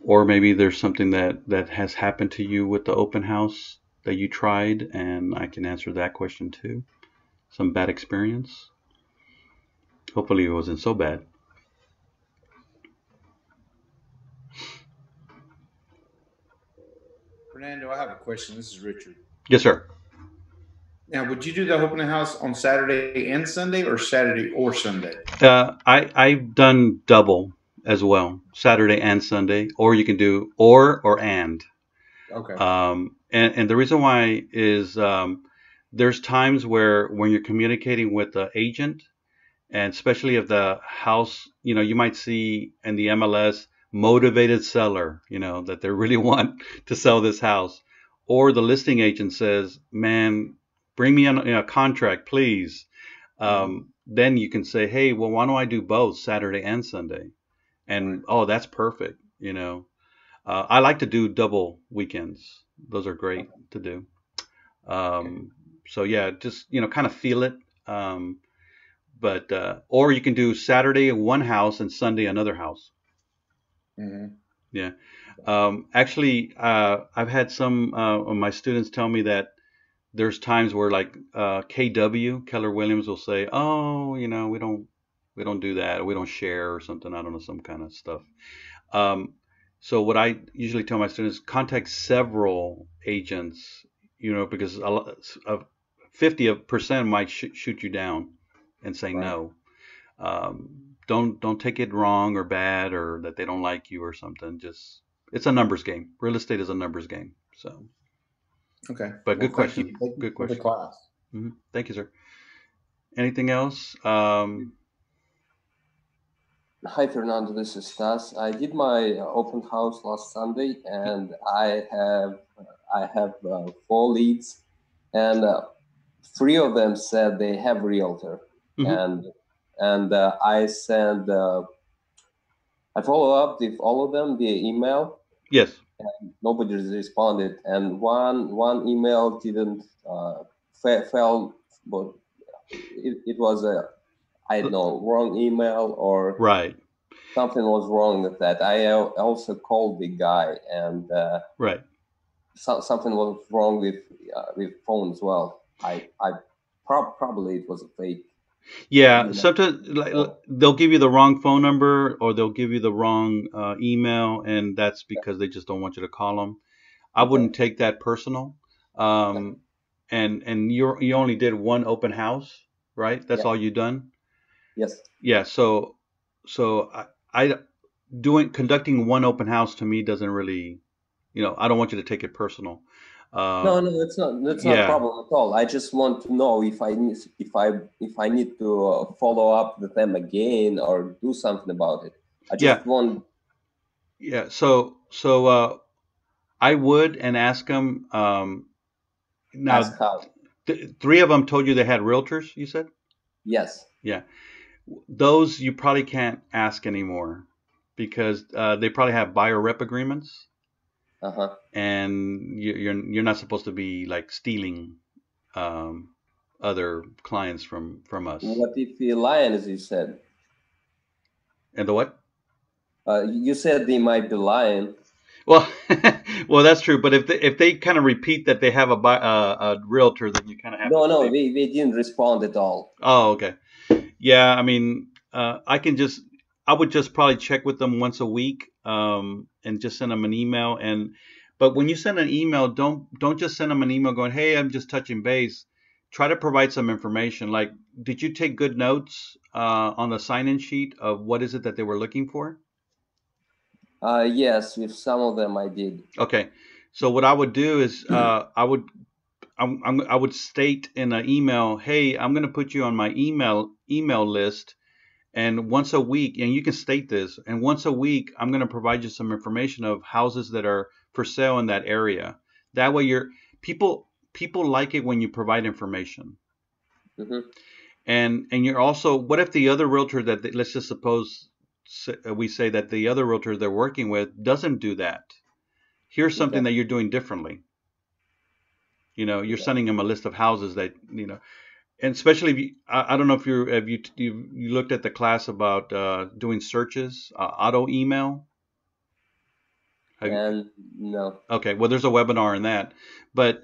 [SPEAKER 1] Or maybe there's something that has happened to you with the open house that you tried, and I can answer that question too. Some bad experience. Hopefully, it wasn't so bad.
[SPEAKER 2] Fernando, I have a question. This is Richard.
[SPEAKER 1] Yes, sir.
[SPEAKER 2] Now, would you do the open house on Saturday and Sunday, or Saturday or Sunday?
[SPEAKER 1] I've done double as well, Saturday and Sunday, or you can do or and.
[SPEAKER 2] Okay.
[SPEAKER 1] And the reason why is there's times where when you're communicating with the agent, and especially if the house, you might see in the MLS motivated seller, that they really want to sell this house, or the listing agent says, "Man, bring me on a contract, please."
[SPEAKER 2] Mm-hmm.
[SPEAKER 1] Then you can say, "Hey, well, why don't I do both Saturday and Sunday?"
[SPEAKER 2] Right.
[SPEAKER 1] And oh, that's perfect. I like to do double weekends. Those are great
[SPEAKER 2] Okay.
[SPEAKER 1] to do.
[SPEAKER 2] Okay.
[SPEAKER 1] So yeah, just kind of feel it. But or you can do Saturday in one house and Sunday another house.
[SPEAKER 2] Mm-hmm.
[SPEAKER 1] Yeah. Actually, I've had some of my students tell me that there's times where like KW Keller Williams will say, "Oh, we don't do that. Or we don't share or something. I don't know, some kind of stuff." Um, so what I usually tell my students, contact several agents, because 50% might shoot you down and say
[SPEAKER 2] Right.
[SPEAKER 1] no. Don't take it wrong or bad or that they don't like you or something. Just it's a numbers game. Real estate is a numbers game. So,
[SPEAKER 2] Okay.
[SPEAKER 1] but
[SPEAKER 2] Well,
[SPEAKER 1] good
[SPEAKER 2] thank you.
[SPEAKER 1] question.
[SPEAKER 2] Thank you
[SPEAKER 1] Good
[SPEAKER 2] for the
[SPEAKER 1] question.
[SPEAKER 2] class.
[SPEAKER 1] Thank you, sir. Anything else?
[SPEAKER 3] Hi Fernando, this is Stas. I did my open house last Sunday, and I have 4 leads, and three of them said they have Realtor,
[SPEAKER 1] Mhm.
[SPEAKER 3] and I follow up with all of them via email.
[SPEAKER 1] Yes.
[SPEAKER 3] Nobody responded, and one email didn't fell, but it was a, I don't know, wrong email, or
[SPEAKER 1] Right.
[SPEAKER 3] something was wrong with that. I also called the guy, and
[SPEAKER 1] Right.
[SPEAKER 3] something was wrong with phone as well. I probably it was a fake
[SPEAKER 1] Yeah.
[SPEAKER 3] email.
[SPEAKER 1] Sometimes like,
[SPEAKER 3] So,
[SPEAKER 1] they'll give you the wrong phone number or they'll give you the wrong email, and that's
[SPEAKER 3] yeah,
[SPEAKER 1] because they just don't want you to call them. I
[SPEAKER 3] okay,
[SPEAKER 1] wouldn't take that personal.
[SPEAKER 3] yeah,
[SPEAKER 1] Um, and you only did one open house, right? That's
[SPEAKER 3] yeah,
[SPEAKER 1] all you done.
[SPEAKER 3] yes,
[SPEAKER 1] Yeah. So I doing conducting one open house to me doesn't really, I don't want you to take it personal. Uh,
[SPEAKER 3] no, that's not a
[SPEAKER 1] yeah.
[SPEAKER 3] problem at all. I just want to know if I need to follow up with them again or do something about it. I
[SPEAKER 1] Yeah.
[SPEAKER 3] just want
[SPEAKER 1] Yeah. So I would and ask them. Now,
[SPEAKER 3] ask how.
[SPEAKER 1] three of them told you they had realtors. You said,
[SPEAKER 3] Yes,
[SPEAKER 1] yeah. Those you probably can't ask anymore because they probably have buyer rep agreements,
[SPEAKER 3] uh-huh.
[SPEAKER 1] and you're not supposed to be like stealing um, other clients from us.
[SPEAKER 3] What if the lion, as you said?
[SPEAKER 1] And the what?
[SPEAKER 3] You said they might be lying.
[SPEAKER 1] Well, well, that's true. But if they kind of repeat that they have a realtor, then you kind of have to
[SPEAKER 3] No, no,
[SPEAKER 1] believe.
[SPEAKER 3] they didn't respond at all.
[SPEAKER 1] Oh, okay. Yeah, I mean, I would just probably check with them once a week, and just send them an email. But when you send an email, don't just send them an email going, "Hey, I'm just touching base." Try to provide some information. Like, did you take good notes on the sign-in sheet of what is it that they were looking for?
[SPEAKER 3] Yes, with some of them I did.
[SPEAKER 1] Okay, so what I would do is I would state in an email, "Hey, I'm going to put you on my email list." And once a week, and you can state this, and once a week, I'm going to provide you some information of houses that are for sale in that area. That way, people like it when you provide information.
[SPEAKER 3] Hmm.
[SPEAKER 1] And you're also, what if the other realtor let's just suppose we say that the other realtor they're working with doesn't do that. Here's
[SPEAKER 3] Okay,
[SPEAKER 1] something that you're doing differently. You're
[SPEAKER 3] okay.
[SPEAKER 1] sending them a list of houses that, and especially if I don't know if you looked at the class about doing searches, auto email. Have you,
[SPEAKER 3] And no,
[SPEAKER 1] okay, well, there's a webinar in that, but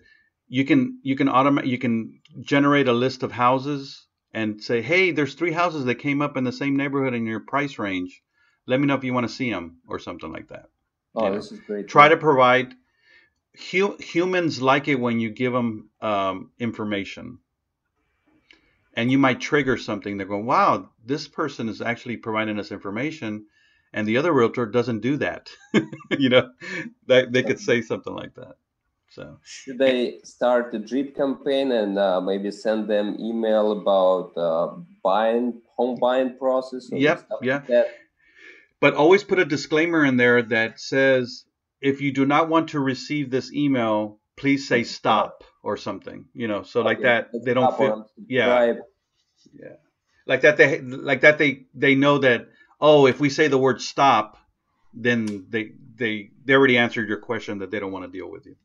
[SPEAKER 1] you can generate a list of houses and say, hey, there's 3 houses that came up in the same neighborhood in your price range. Let me know if you want to see them or something like that.
[SPEAKER 3] Oh, this is great.
[SPEAKER 1] Try to provide. Humans like it when you give them information, and you might trigger something. They're going, wow, this person is actually providing us information, and the other realtor doesn't do that. That they could say something like that. So
[SPEAKER 3] should they start a drip campaign and maybe send them email about home buying process? Or
[SPEAKER 1] yep,
[SPEAKER 3] stuff
[SPEAKER 1] yeah.
[SPEAKER 3] like that?
[SPEAKER 1] But always put a disclaimer in there that says, if you do not want to receive this email, please say stop or something. So like that they don't feel. Yeah, yeah. Like that they know that, oh, if we say the word stop, then they already answered your question that they don't want to deal with you.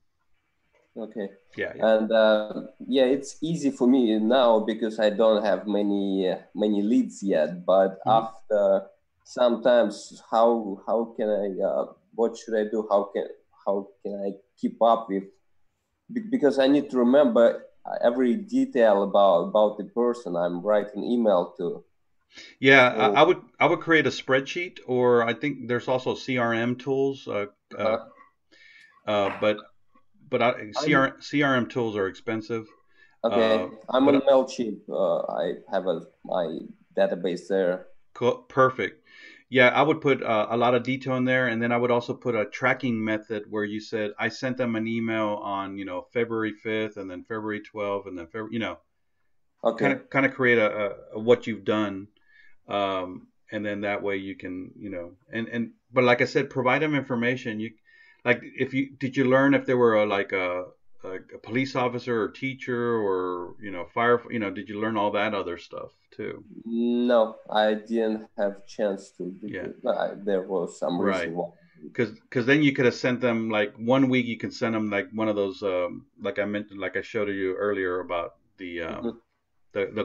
[SPEAKER 3] Okay.
[SPEAKER 1] Yeah.
[SPEAKER 3] And it's easy for me now because I don't have many leads yet. But after sometimes, how can I? What should I do? How can I keep up with? Because I need to remember every detail about the person I'm writing email to.
[SPEAKER 1] Yeah, so, I would create a spreadsheet, or I think there's also CRM tools. But CRM tools are expensive.
[SPEAKER 3] Okay, I'm on MailChimp. I have my database there.
[SPEAKER 1] Perfect. Yeah, I would put a lot of detail in there, and then I would also put a tracking method where you said I sent them an email on February 5th, and then February 12th, and then February,
[SPEAKER 3] okay,
[SPEAKER 1] kind of create a what you've done, and then that way you can but like I said, provide them information. Like did you learn if there were a police officer or teacher or fire, did you learn all that other stuff too?
[SPEAKER 3] No, I didn't have chance to. There was some reason why.
[SPEAKER 1] Because then you could have sent them, like, 1 week you can send them like one of those like I mentioned, like I showed you earlier about the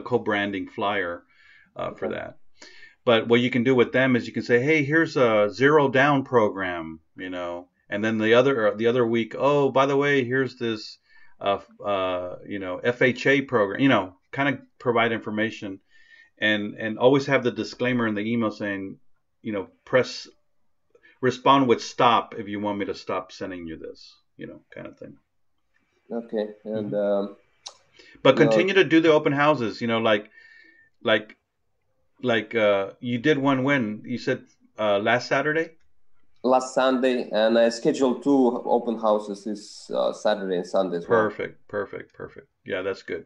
[SPEAKER 1] co-branding flyer for that. But what you can do with them is you can say, hey, here's a 0 down program, and then the other week, oh, by the way, here's this FHA program, kind of provide information, and always have the disclaimer in the email saying, respond with stop if you want me to stop sending you this, kind of thing.
[SPEAKER 3] Okay. And
[SPEAKER 1] but continue to do the open houses, like you did one when you said last Saturday?
[SPEAKER 3] Last Sunday, and I scheduled 2 open houses this Saturday and Sunday as well.
[SPEAKER 1] Perfect. Yeah, that's good.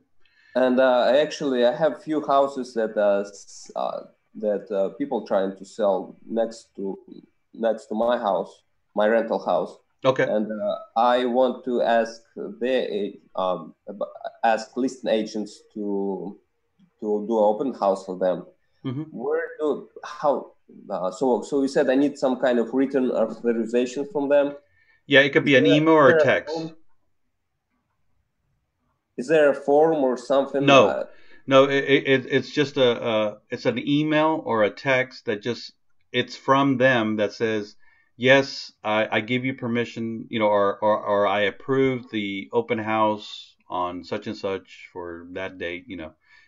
[SPEAKER 3] And I have few houses that people trying to sell next to my house, my rental house.
[SPEAKER 1] Okay.
[SPEAKER 3] And I want to ask ask listing agents to do an open house for them. So you said I need some kind of written authorization from them?
[SPEAKER 1] Yeah, it could be an email or a text.
[SPEAKER 3] Is there a form or something?
[SPEAKER 1] No, it's just it's an email or a text that it's from them that says, yes, I give you permission, or I approve the open house on such and such for that date.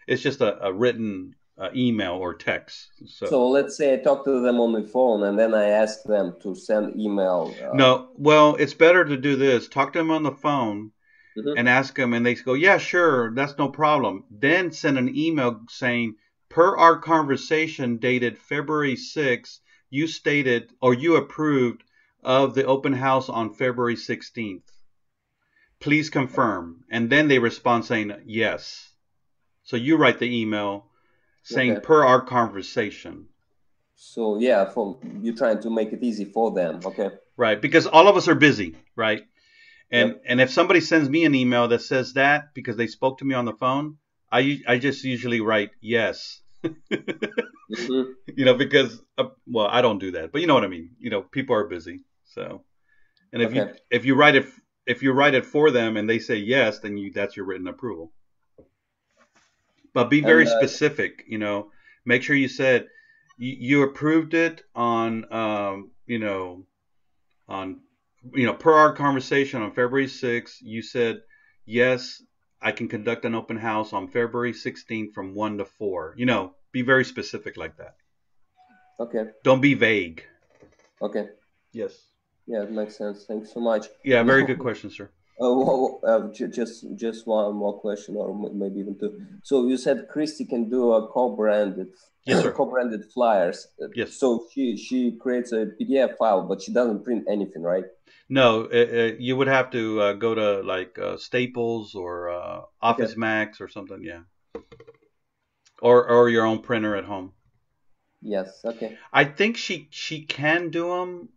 [SPEAKER 1] It's just a written email or text.
[SPEAKER 3] So let's say I talk to them on the phone and then I ask them to send email.
[SPEAKER 1] No, well, it's better to do this. Talk to them on the phone and ask them, and they go, yeah, sure, that's no problem. Then send an email saying, per our conversation dated February 6th, you stated or you approved of the open house on February 16th. Please confirm. And then they respond saying yes. So you write the email saying per our conversation.
[SPEAKER 3] So yeah, you're trying to make it easy for them. Okay.
[SPEAKER 1] Right, because all of us are busy, right? And if somebody sends me an email that says that because they spoke to me on the phone, I just usually write yes. Because well, I don't do that, but you know what I mean. People are busy. So, and if you write it for them and they say yes, then that's your written approval. But be very specific. Make sure you said you approved it on per our conversation on February 6th. You said yes, I can conduct an open house on February 16th from 1 to 4. Be very specific like that.
[SPEAKER 3] Okay.
[SPEAKER 1] Don't be vague.
[SPEAKER 3] Okay.
[SPEAKER 1] Yes.
[SPEAKER 3] Yeah, it makes sense. Thanks so much.
[SPEAKER 1] Yeah, very
[SPEAKER 3] Now,
[SPEAKER 1] good question, sir.
[SPEAKER 3] just one more question, or maybe even two. So you said Christy can do a co-branded,
[SPEAKER 1] Yes, sir.
[SPEAKER 3] co-branded flyers.
[SPEAKER 1] Yes.
[SPEAKER 3] So she creates a PDF file, but she doesn't print anything, right?
[SPEAKER 1] No, you would have to go to like Staples or Office
[SPEAKER 3] Okay.
[SPEAKER 1] Max or something, yeah, or your own printer at home.
[SPEAKER 3] Yes. Okay.
[SPEAKER 1] I think she can do them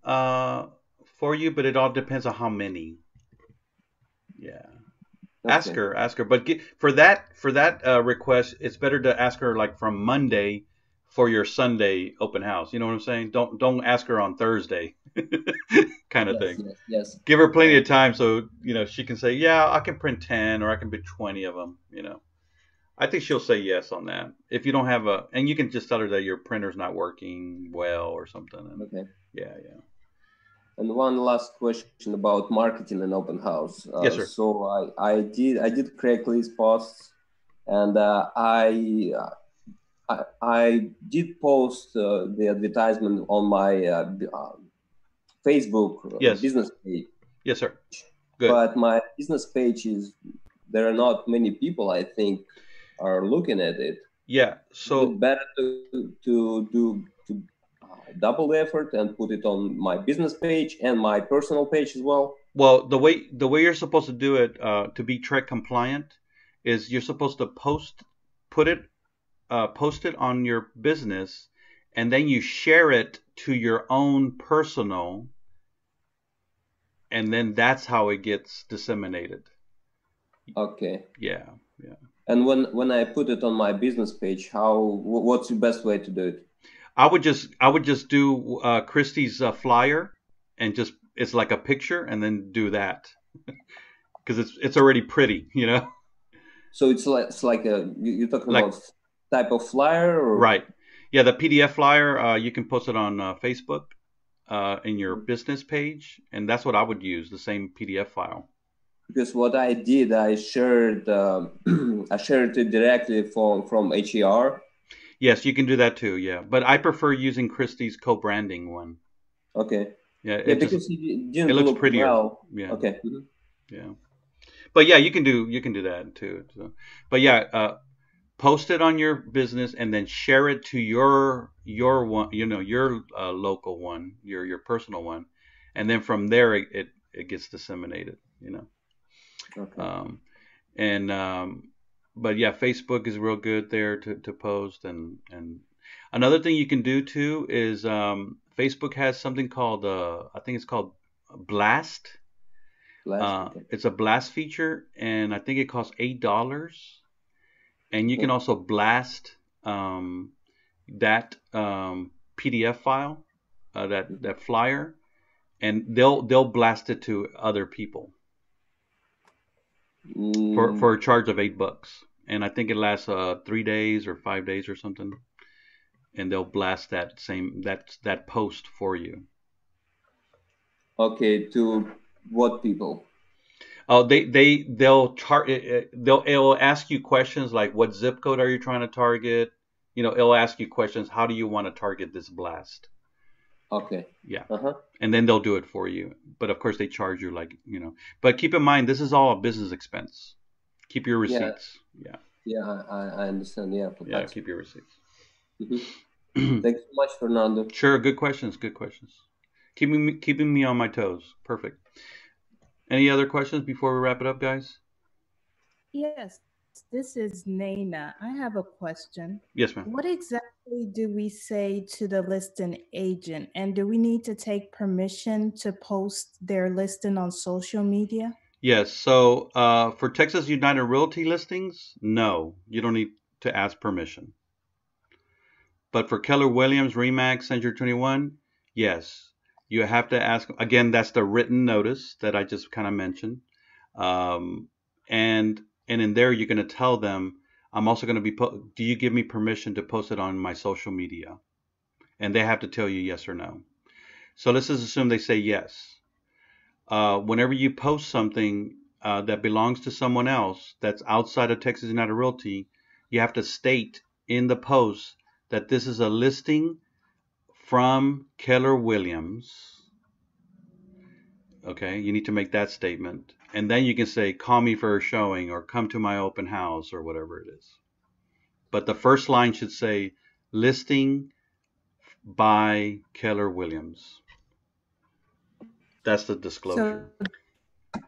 [SPEAKER 1] for you, but it all depends on how many. Yeah. Ask
[SPEAKER 3] Okay.
[SPEAKER 1] her. But for that request, it's better to ask her like from Monday for your Sunday open house. You know what I'm saying? Don't ask her on Thursday, kind of
[SPEAKER 3] Yes.
[SPEAKER 1] thing.
[SPEAKER 3] Yes. Yes.
[SPEAKER 1] Give her plenty of time so she can say, yeah, I can print 10 or I can print 20 of them. I think she'll say yes on that. If you don't have and you can just tell her that your printer's not working well or something. And
[SPEAKER 3] Okay.
[SPEAKER 1] yeah.
[SPEAKER 3] And one last question about marketing and open house.
[SPEAKER 1] Yes, sir.
[SPEAKER 3] So I did Craigslist posts, and I did post the advertisement on my Facebook
[SPEAKER 1] Yes.
[SPEAKER 3] business page.
[SPEAKER 1] Yes, sir. Good.
[SPEAKER 3] But my business page there are not many people, I think, are looking at it.
[SPEAKER 1] Yeah.
[SPEAKER 3] Is
[SPEAKER 1] So
[SPEAKER 3] it better to do double the effort and put it on my business page and my personal page as well?
[SPEAKER 1] well, the way you're supposed to do it to be Trek compliant is you're supposed to post it on your business, and then you share it to your own personal, and then that's how it gets disseminated.
[SPEAKER 3] Okay.
[SPEAKER 1] Yeah.
[SPEAKER 3] And when I put it on my business page, what's the best way to do it?
[SPEAKER 1] I would just do Christie's flyer, and just it's like a picture, and then do that because it's already pretty.
[SPEAKER 3] So it's like you're talking
[SPEAKER 1] Like,
[SPEAKER 3] about type of flyer, or
[SPEAKER 1] right. Yeah, the PDF flyer, you can post it on Facebook in your business page, and that's what I would use, the same PDF file.
[SPEAKER 3] because what I did, I shared I shared it directly from HER.
[SPEAKER 1] Yes, you can do that too. Yeah, but I prefer using Christie's co-branding one.
[SPEAKER 3] Okay.
[SPEAKER 1] Yeah,
[SPEAKER 3] Yeah,
[SPEAKER 1] it
[SPEAKER 3] because it didn't
[SPEAKER 1] looks
[SPEAKER 3] look
[SPEAKER 1] prettier.
[SPEAKER 3] well.
[SPEAKER 1] Yeah.
[SPEAKER 3] Okay.
[SPEAKER 1] Yeah. But yeah, you can do that too. So, but yeah, post it on your business and then share it to your one, your local one, your personal one, and then from there it gets disseminated.
[SPEAKER 3] Okay.
[SPEAKER 1] And but yeah, Facebook is real good there to post, and another thing you can do too is Facebook has something called I think it's called Blast.
[SPEAKER 3] Okay.
[SPEAKER 1] It's a blast feature, and I think it costs $8. And you can also blast that PDF file, that flyer, and they'll blast it to other people for a charge of $8. And I think it lasts 3 days or 5 days or something. And they'll blast that post for you.
[SPEAKER 3] Okay, to what people?
[SPEAKER 1] Oh, it'll ask you questions like, what zip code are you trying to target? It'll ask you questions. How do you want to target this blast?
[SPEAKER 3] Okay.
[SPEAKER 1] Yeah.
[SPEAKER 3] Uh-huh.
[SPEAKER 1] And then they'll do it for you. But of course they charge you but keep in mind, this is all a business expense. Keep your receipts. Yeah.
[SPEAKER 3] Yeah, I understand. Yeah.
[SPEAKER 1] Yeah. Keep your receipts.
[SPEAKER 3] Thanks so much, Fernando.
[SPEAKER 1] Sure. Good questions. Keeping me on my toes. Perfect. Any other questions before we wrap it up, guys?
[SPEAKER 4] Yes, this is Naina. I have a question.
[SPEAKER 1] Yes, ma'am.
[SPEAKER 4] What exactly do we say to the listing agent? And do we need to take permission to post their listing on social media?
[SPEAKER 1] Yes. So for Texas United Realty listings, no, you don't need to ask permission. But for Keller Williams, Remax, Century 21, yes, you have to ask. Again, that's the written notice that I just kind of mentioned. And in there, you're going to tell them, I'm also going to be, do you give me permission to post it on my social media? And they have to tell you yes or no. So let's just assume they say yes. Whenever you post something, that belongs to someone else that's outside of Texas United Realty, you have to state in the post that this is a listing from Keller Williams. Okay, you need to make that statement. And then you can say, call me for a showing or come to my open house or whatever it is. But the first line should say, listing by Keller Williams. That's the disclosure.
[SPEAKER 4] So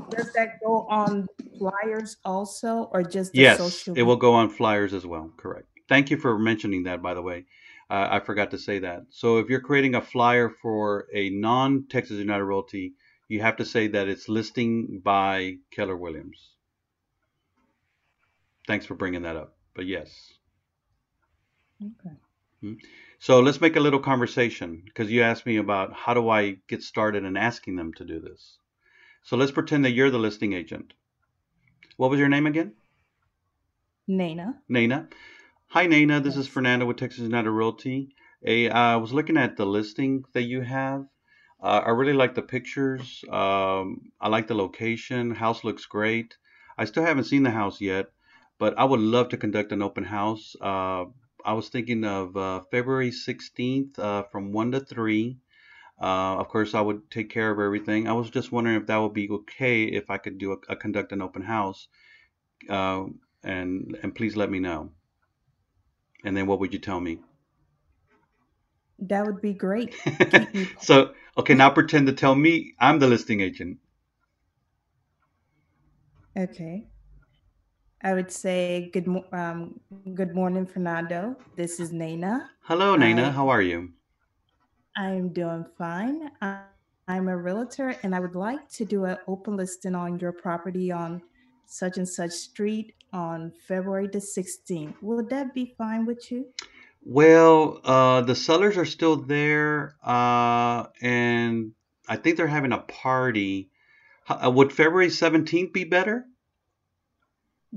[SPEAKER 4] does that go on flyers also, or just the
[SPEAKER 1] Yes,
[SPEAKER 4] social
[SPEAKER 1] it will go on flyers as well. Correct. Thank you for mentioning that, by the way. I forgot to say that. So if you're creating a flyer for a non-Texas United Realty, you have to say that it's listing by Keller Williams. Thanks for bringing that up. But yes.
[SPEAKER 4] Okay.
[SPEAKER 1] So let's make a little conversation, because you asked me about how do I get started in asking them to do this. So let's pretend that you're the listing agent. What was your name again?
[SPEAKER 4] Nana.
[SPEAKER 1] Nana. Hi, Nana. This is
[SPEAKER 4] Yes.
[SPEAKER 1] Fernando with Texas United Realty. I was looking at the listing that you have. I really like the pictures. I like the location. House looks great. I still haven't seen the house yet, but I would love to conduct an open house. I was thinking of February 16th from 1 to 3. Of course, I would take care of everything. I was just wondering if that would be okay if I could do conduct an open house. And please let me know. And then what would you tell me?
[SPEAKER 4] That would be great. Keep me
[SPEAKER 1] So, okay, now pretend to tell me I'm the listing agent.
[SPEAKER 4] okay. I would say good morning, Fernando. This is Nana.
[SPEAKER 1] Hello, Nana. How are you?
[SPEAKER 4] I'm doing fine. I'm a realtor, and I would like to do an open listing on your property on such and such street on February the 16th. Would that be fine with you?
[SPEAKER 1] Well, the sellers are still there, and I think they're having a party. Would February 17th be better?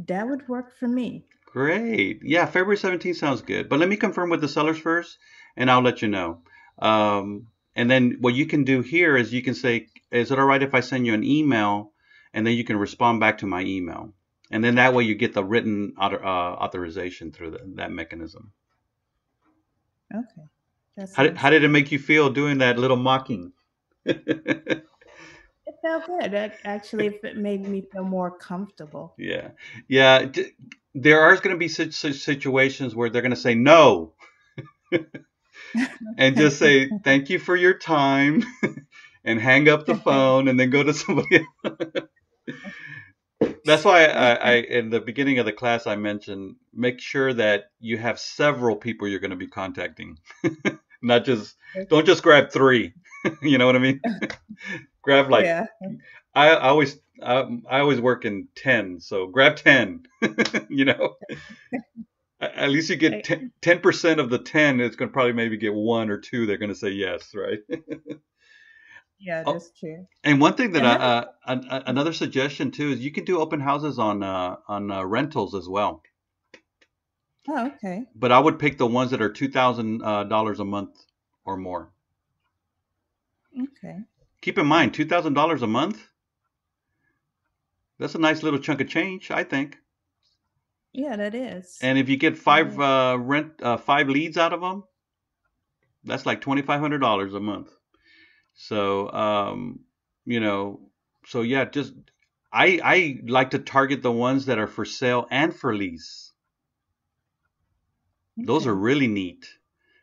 [SPEAKER 4] That would work for me.
[SPEAKER 1] Great. Yeah, February 17th sounds good. But let me confirm with the sellers first, and I'll let you know. And then what you can do here is you can say, is it all right if I send you an email? And then you can respond back to my email. And then that way you get the written authorization through that mechanism.
[SPEAKER 4] Okay. That
[SPEAKER 1] How
[SPEAKER 4] sounds
[SPEAKER 1] did it
[SPEAKER 4] good.
[SPEAKER 1] make you feel doing that little mocking?
[SPEAKER 4] It felt good. It made me feel more comfortable.
[SPEAKER 1] Yeah. Yeah. There are going to be such situations where they're going to say no and just say, thank you for your time and hang up the phone and then go to somebody else. That's why I in the beginning of the class, I mentioned make sure that you have several people you're going to be contacting. Not just, don't just grab 3. You know what I mean? Grab like,
[SPEAKER 4] Yeah.
[SPEAKER 1] I always work in 10, so grab 10. You know, at least you get 10% of the 10. It's going to probably maybe get 1 or 2. They're going to say yes, right?
[SPEAKER 4] Yeah,
[SPEAKER 1] Oh,
[SPEAKER 4] that's true.
[SPEAKER 1] and one thing that
[SPEAKER 4] Another,
[SPEAKER 1] another suggestion too is you can do open houses on rentals as well.
[SPEAKER 4] oh, okay.
[SPEAKER 1] But I would pick the ones that are $2,000 a month or more.
[SPEAKER 4] Okay.
[SPEAKER 1] Keep in mind, $2,000 a month. That's a nice little chunk of change, I think.
[SPEAKER 4] Yeah, that is.
[SPEAKER 1] And if you get 5 5 leads out of them, that's like $2,500 a month. So you know, so yeah, just I like to target the ones that are for sale and for lease. Those are
[SPEAKER 4] Okay.
[SPEAKER 1] really neat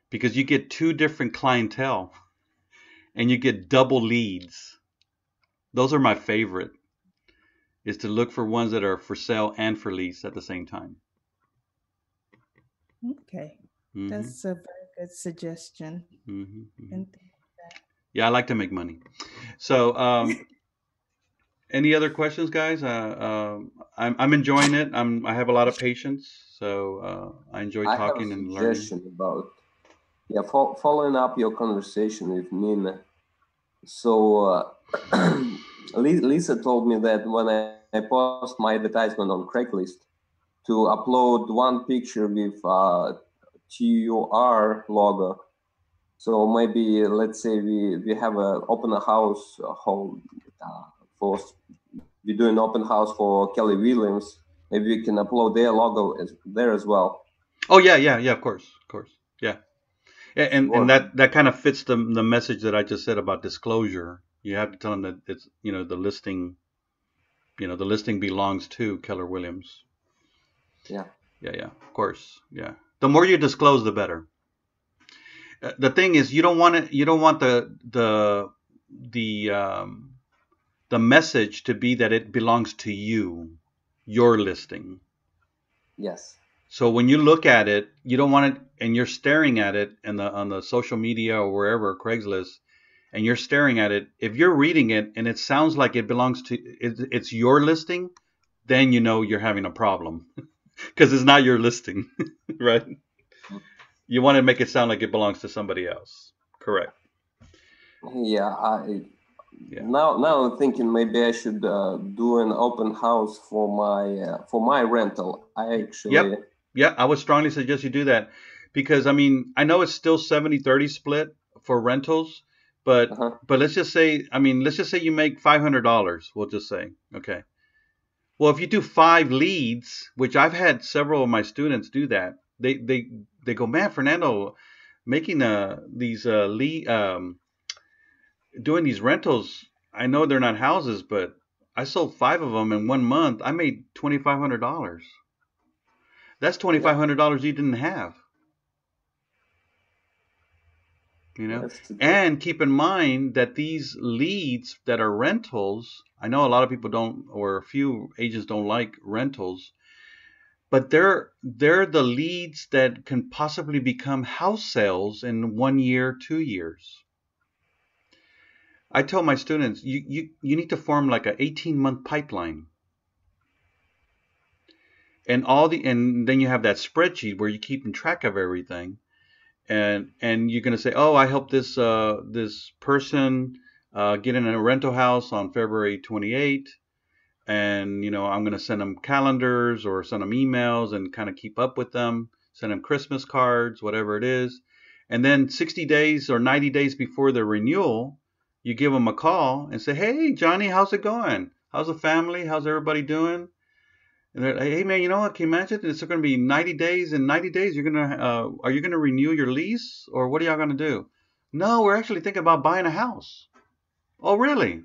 [SPEAKER 1] because you get 2 different clientele and you get double leads. Those are my favorite, is to look for ones that are for sale and for lease at the same time.
[SPEAKER 4] Okay.
[SPEAKER 1] Hmm.
[SPEAKER 4] That's a very good suggestion.
[SPEAKER 1] Hmm.
[SPEAKER 4] And
[SPEAKER 1] Yeah, I like to make money. So, any other questions, guys? I'm enjoying it. I have a lot of patience, so I enjoy
[SPEAKER 3] I have a
[SPEAKER 1] talking and learning.
[SPEAKER 3] suggestion about, yeah, following up your conversation with Nina. So Lisa told me that when I post my advertisement on Craigslist, to upload one picture with TUR logo. So maybe let's say we have a open house home for we do an open house for Kelly Williams, maybe we can upload their logo there as well.
[SPEAKER 1] Oh yeah, of course, yeah. And
[SPEAKER 3] Sure.
[SPEAKER 1] that kind of fits the message that I just said about disclosure. You have to tell them that it's the listing, the listing belongs to Keller Williams.
[SPEAKER 3] Yeah.
[SPEAKER 1] Yeah, of course. Yeah. The more you disclose, the better. The thing is, you don't want the message to be that it belongs to you, your listing.
[SPEAKER 3] Yes.
[SPEAKER 1] So when you look at it, you don't want it, and you're staring at it on the social media or wherever, Craigslist, and you're staring at it. If you're reading it and it sounds like it belongs to it's your listing, then you know you're having a problem because it's not your listing, right? You want to make it sound like it belongs to somebody else. Correct.
[SPEAKER 3] Yeah. Now I'm thinking maybe I should do an open house for my rental. I actually.
[SPEAKER 1] Yeah, I would strongly suggest you do that because I mean I know it's still 70-30 split for rentals, but let's just say you make $500. We'll just say, okay. Well, if you do 5 leads, which I've had several of my students do that, they go, man, Fernando, making these lead doing these rentals. I know they're not houses, but I sold 5 of them in 1 month. I made $2,500. That's $2,500 you didn't have. And keep in mind that these leads that are rentals, I know a lot of people don't, or a few agents don't like rentals, but they're the leads that can possibly become house sales in 1 year, 2 years. I tell my students, you need to form like an 18-month pipeline. And then you have that spreadsheet where you're keeping track of everything. And you're going to say, oh, I helped this person get in a rental house on February 28th, and I'm going to send them calendars or send them emails and kind of keep up with them, send them Christmas cards, whatever it is. And then 60 days or 90 days before their renewal, you give them a call and say, hey, Johnny, how's it going? How's the family? How's everybody doing? And they're like, hey, man, you know what? Can you imagine? It's going to be 90 days. In 90 days, are you going to renew your lease? Or what are y'all going to do? No, we're actually thinking about buying a house. Oh, really?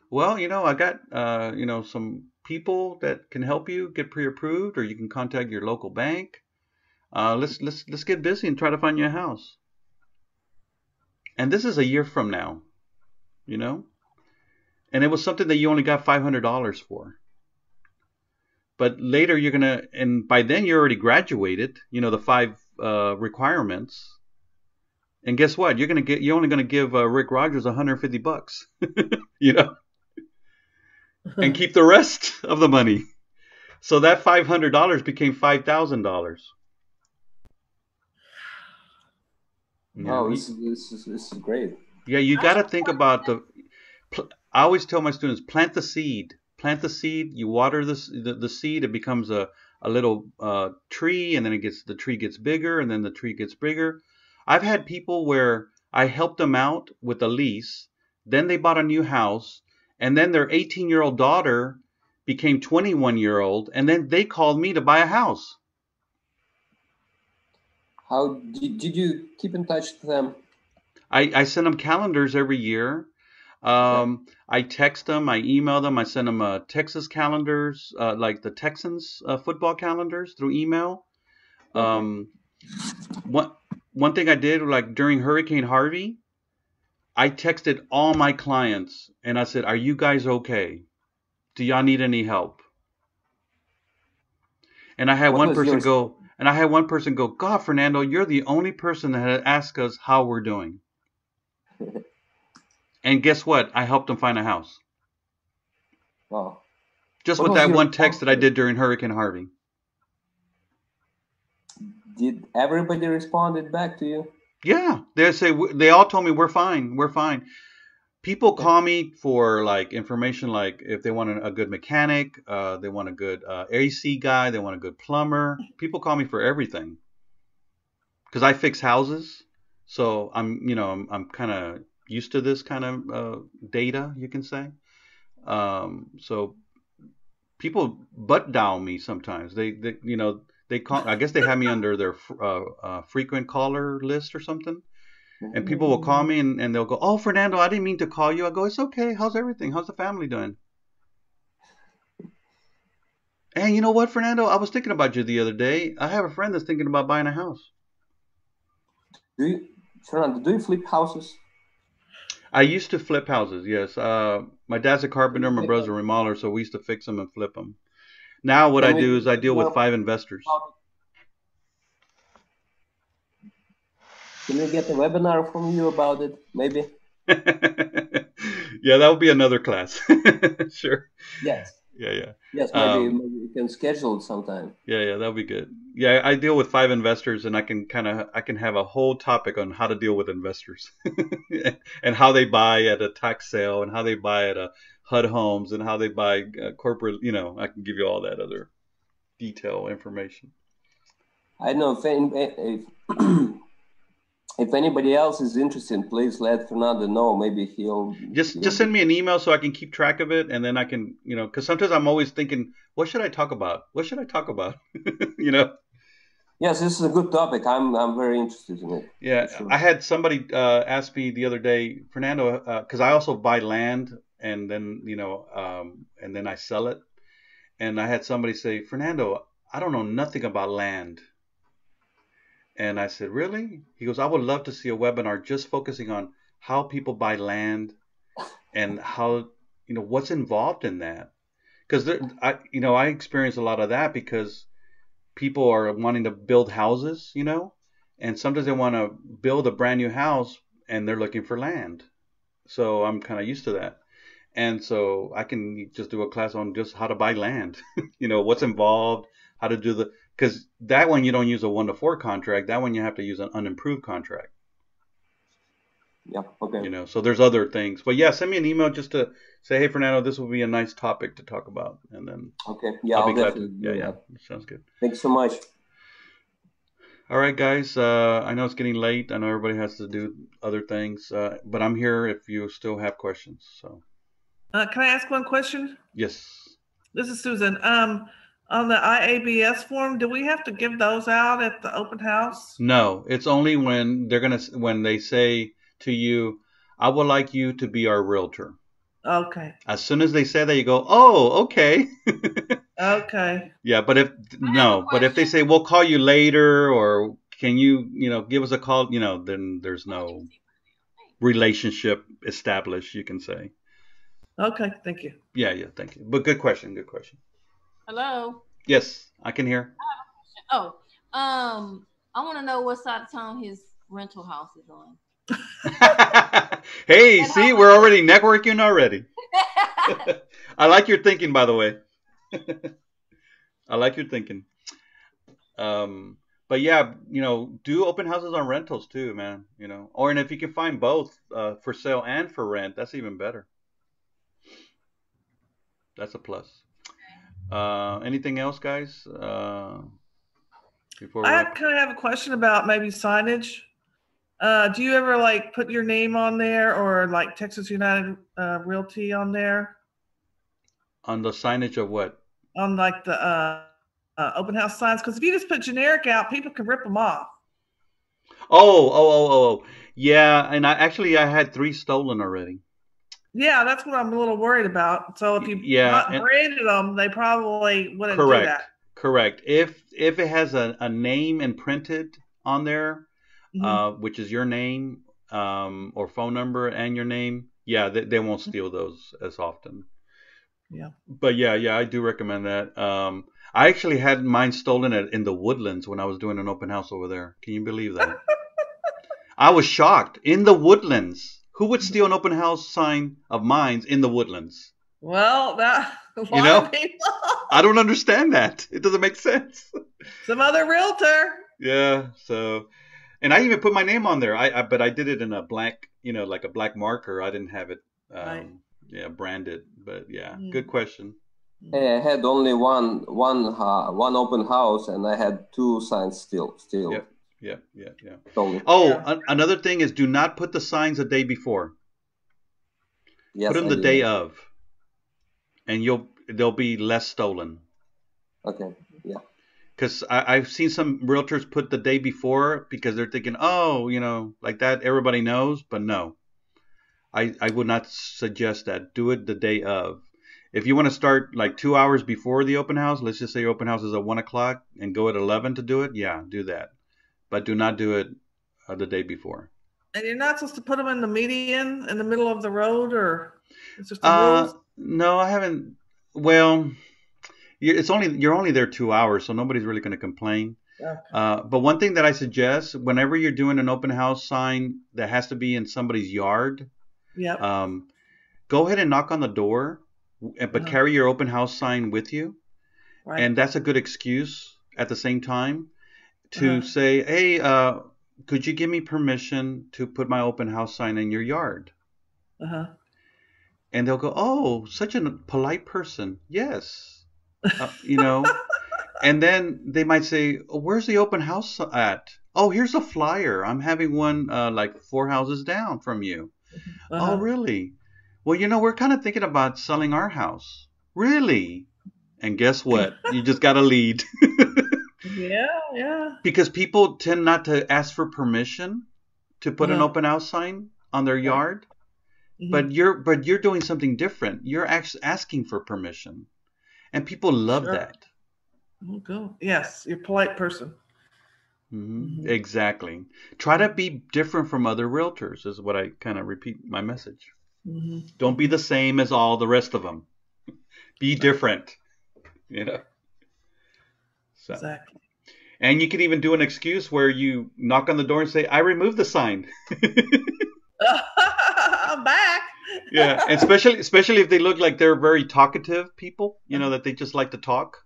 [SPEAKER 1] Well, I got, some people that can help you get pre-approved, or you can contact your local bank. Let's get busy and try to find you a house. And this is a year from now, And it was something that you only got $500 for. But later and by then you're already graduated, the 5 requirements. And guess what? You're only going to give Rick Rogers $150, and keep the rest of the money. So that $500 became $5,000.
[SPEAKER 3] Oh, this is great.
[SPEAKER 1] Yeah, you got to think about I always tell my students, plant the seed. Plant the seed, you water the seed, it becomes a little tree, and then the tree gets bigger, and then the tree gets bigger. I've had people where I helped them out with a lease, then they bought a new house, and then their 18-year-old daughter became 21-year-old, and then they called me to buy a house.
[SPEAKER 3] How did you keep in touch with them?
[SPEAKER 1] I send them calendars every year. I text them, I email them, I send them Texas calendars, like the Texans football calendars through email. One thing I did, like during Hurricane Harvey, I texted all my clients and I said, are you guys okay? Do y'all need any help? And I had one person go, God, Fernando, you're the only person that had asked us how we're doing. And guess what? I helped them find a house.
[SPEAKER 3] Wow.
[SPEAKER 1] Just with that one text that I did during Hurricane Harvey.
[SPEAKER 3] Did everybody responded back to you?
[SPEAKER 1] Yeah. They all told me we're fine. We're fine. People call me for like information, like if they want a good mechanic, they want a good AC guy, they want a good plumber. People call me for everything. Because I fix houses. So I'm kind of used to this kind of data, you can say. So people butt dial me sometimes. They you know, they call. I guess they have me under their frequent caller list or something. And people will call me and they'll go, "Oh, Fernando, I didn't mean to call you." I go, "It's okay. How's everything? How's the family doing?" And you know what, Fernando? I was thinking about you the other day. I have a friend that's thinking about buying a house.
[SPEAKER 3] Fernando, do you flip houses?
[SPEAKER 1] I used to flip houses, yes. My dad's a carpenter, my brother's a remodeler, so we used to fix them and flip them. Now what I do is I deal with 5 investors.
[SPEAKER 3] Can we get a webinar from you about it, maybe?
[SPEAKER 1] Yeah, that would be another class. Sure.
[SPEAKER 3] Yes.
[SPEAKER 1] Yeah.
[SPEAKER 3] Yes, maybe we can schedule it sometime.
[SPEAKER 1] Yeah, that would be good. Yeah, I deal with 5 investors, and I can have a whole topic on how to deal with investors and how they buy at a tax sale and how they buy at a HUD Homes and how they buy corporate. You know, I can give you all that other detail information.
[SPEAKER 3] I know if anybody else is interested, please let Fernando know. Maybe he'll
[SPEAKER 1] just send me an email so I can keep track of it, and then I can, you know, because sometimes I'm always thinking, what should I talk about? What should I talk about? You know.
[SPEAKER 3] Yes, this is a good topic. I'm very interested in it.
[SPEAKER 1] Yeah, sure. I had somebody ask me the other day, Fernando, because I also buy land and then and then I sell it, and I had somebody say, Fernando, I don't know nothing about land. And I said, really? He goes, I would love to see a webinar just focusing on how people buy land and how, what's involved in that. Because I experience a lot of that because people are wanting to build houses, and sometimes they want to build a brand new house and they're looking for land. So I'm kind of used to that. And so I can just do a class on just how to buy land, what's involved, how to do because that one you don't use a 1-to-4 contract. That one you have to use an unimproved contract.
[SPEAKER 3] Yeah. Okay.
[SPEAKER 1] So there's other things, but yeah, send me an email just to say, hey, Fernando, this will be a nice topic to talk about, and then
[SPEAKER 3] okay, yeah, I'll be glad to.
[SPEAKER 1] Yeah, sounds good.
[SPEAKER 3] Thanks so much.
[SPEAKER 1] All right, guys. I know it's getting late. I know everybody has to do other things, but I'm here if you still have questions. So,
[SPEAKER 5] can I ask one question?
[SPEAKER 1] Yes.
[SPEAKER 5] This is Susan. On the IABS form, do we have to give those out at the open house?
[SPEAKER 1] No, it's only when when they say to you, I would like you to be our realtor.
[SPEAKER 5] Okay.
[SPEAKER 1] As soon as they say that, you go, oh, okay.
[SPEAKER 5] Okay.
[SPEAKER 1] Yeah, but if they say we'll call you later, or can you, give us a call, then there's no relationship established, you can say.
[SPEAKER 5] Okay, thank you.
[SPEAKER 1] Yeah, thank you. But good question.
[SPEAKER 6] Hello.
[SPEAKER 1] Yes, I can hear.
[SPEAKER 6] Oh, I want to know what side of town his rental house is on.
[SPEAKER 1] Hey, see, we're already networking already. I like your thinking, by the way. I like your thinking. But yeah, do open houses on rentals too, man. And if you can find both for sale and for rent, that's even better. That's a plus. Anything else, guys? Before
[SPEAKER 5] I kind of have a question about maybe signage. Do you ever put your name on there, or Texas United Realty on there?
[SPEAKER 1] On the signage of what?
[SPEAKER 5] On the open house signs, because if you just put generic out, people can rip them off.
[SPEAKER 1] Oh. Yeah, and I had 3 stolen already.
[SPEAKER 5] Yeah, that's what I'm a little worried about. So if you branded them, they probably wouldn't do that.
[SPEAKER 1] Correct. If it has a name imprinted on there, which is your name or phone number and your name, yeah, they won't steal those as often.
[SPEAKER 5] Yeah.
[SPEAKER 1] But yeah, I do recommend that. I actually had mine stolen in the Woodlands when I was doing an open house over there. Can you believe that? I was shocked. In the Woodlands. Who would steal an open house sign of mine in the Woodlands?
[SPEAKER 5] Well, of people.
[SPEAKER 1] I don't understand that. It doesn't make sense.
[SPEAKER 5] Some other realtor.
[SPEAKER 1] Yeah. So, and I even put my name on there. But I did it in a black, like a black marker. I didn't have it, branded. But yeah, good question.
[SPEAKER 3] Hey, I had only one open house, and I had 2 signs still.
[SPEAKER 1] Yep. Yeah.
[SPEAKER 3] Totally.
[SPEAKER 1] Oh, another thing is, do not put the signs the day before.
[SPEAKER 3] Yes,
[SPEAKER 1] put them the day of, and there'll be less stolen.
[SPEAKER 3] Okay. Yeah.
[SPEAKER 1] Because I've seen some realtors put the day before because they're thinking, oh, like that, everybody knows. But no, I would not suggest that. Do it the day of. If you want to start like 2 hours before the open house, let's just say your open house is at 1 o'clock and go at 11 to do it. Yeah, do that. But do not do it the day before.
[SPEAKER 5] And you're not supposed to put them in the median in the middle of the road, or it's just the rules?
[SPEAKER 1] No, I haven't. Well, you're only there 2 hours, so nobody's really going to complain.
[SPEAKER 5] Okay.
[SPEAKER 1] But one thing that I suggest, whenever you're doing an open house sign that has to be in somebody's yard,
[SPEAKER 5] Yep.
[SPEAKER 1] go ahead and knock on the door, but carry your open house sign with you.
[SPEAKER 5] Right.
[SPEAKER 1] And that's a good excuse at the same time to say, hey, could you give me permission to put my open house sign in your yard? And they'll go, oh, such a polite person. Yes. And then they might say, oh, where's the open house at? Oh, here's a flyer. I'm having one like 4 houses down from you. Oh, really? Well, we're kind of thinking about selling our house. Really? And guess what? You just got a lead.
[SPEAKER 5] Yeah.
[SPEAKER 1] Because people tend not to ask for permission to put an open house sign on their yard. But you're doing something different. You're actually asking for permission. And people love that.
[SPEAKER 5] Oh, go. Yes, you're a polite person.
[SPEAKER 1] Exactly. Try to be different from other realtors is what I kind of repeat my message. Don't be the same as all the rest of them. Be different. So.
[SPEAKER 5] Exactly.
[SPEAKER 1] And you can even do an excuse where you knock on the door and say, I removed the sign.
[SPEAKER 5] I'm back.
[SPEAKER 1] Yeah, and especially if they look like they're very talkative people, that they just like to talk.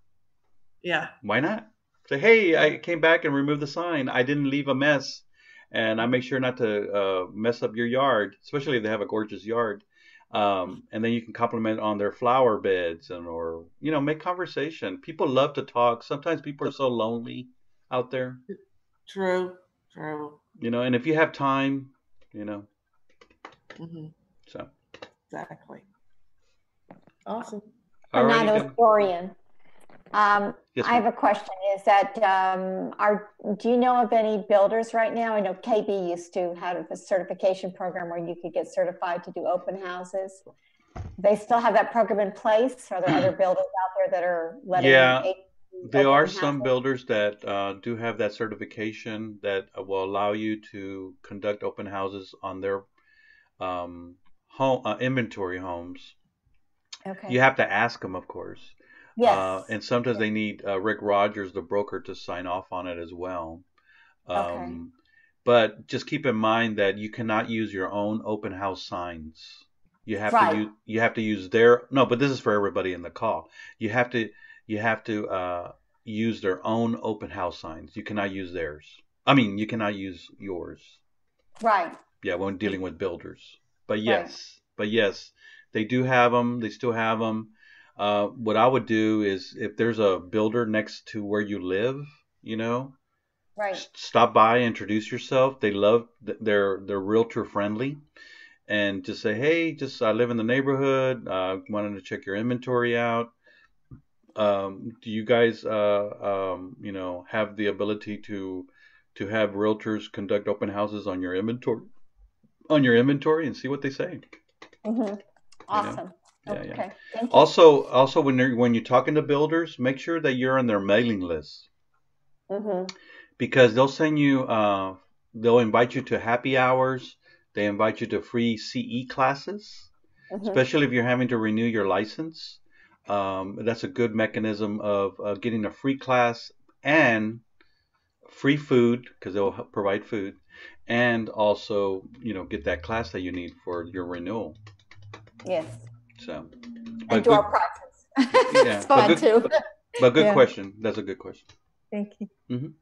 [SPEAKER 5] Yeah.
[SPEAKER 1] Why not? Say, hey, I came back and removed the sign. I didn't leave a mess. And I make sure not to mess up your yard, especially if they have a gorgeous yard. And then you can compliment on their flower beds or make conversation. People love to talk. Sometimes people are so lonely out there.
[SPEAKER 5] True.
[SPEAKER 1] And if you have time, So.
[SPEAKER 5] Exactly. Awesome.
[SPEAKER 7] Fernando Historian.
[SPEAKER 1] Yes,
[SPEAKER 7] I have a question. Is that do you know of any builders right now? I know KB used to have a certification program where you could get certified to do open houses. They still have that program in place? Are there other builders out there that are letting?
[SPEAKER 1] Yeah, there are some builders that do have that certification that will allow you to conduct open houses on their home inventory homes.
[SPEAKER 7] Okay.
[SPEAKER 1] You have to ask them, of course.
[SPEAKER 7] Yes.
[SPEAKER 1] And sometimes they need Rick Rogers, the broker, to sign off on it as well.
[SPEAKER 7] Okay.
[SPEAKER 1] But just keep in mind that you cannot use your own open house signs. You have to use their. No, but this is for everybody in the call. You have to use their own open house signs. You cannot use theirs. I mean, you cannot use yours.
[SPEAKER 7] Right.
[SPEAKER 1] Yeah, when dealing with builders. But yes, they do have them. They still have them. What I would do is if there's a builder next to where you live,
[SPEAKER 7] right,
[SPEAKER 1] stop by, introduce yourself. They love they're realtor friendly, and just say, hey, I live in the neighborhood. Wanted to check your inventory out. Do you guys have the ability to have realtors conduct open houses on your inventory and see what they say?
[SPEAKER 7] Awesome.
[SPEAKER 1] Yeah.
[SPEAKER 7] Okay. Thank you.
[SPEAKER 1] Also, when you're talking to builders, make sure that you're on their mailing list, because they'll send you, they'll invite you to happy hours. They invite you to free CE classes, especially if you're having to renew your license. That's a good mechanism of getting a free class and free food, because they'll provide food, and also get that class that you need for your renewal.
[SPEAKER 7] Yes.
[SPEAKER 1] So,
[SPEAKER 7] and door prizes.
[SPEAKER 1] Yeah,
[SPEAKER 7] it's fun too.
[SPEAKER 1] But good question. That's a good question.
[SPEAKER 7] Thank you.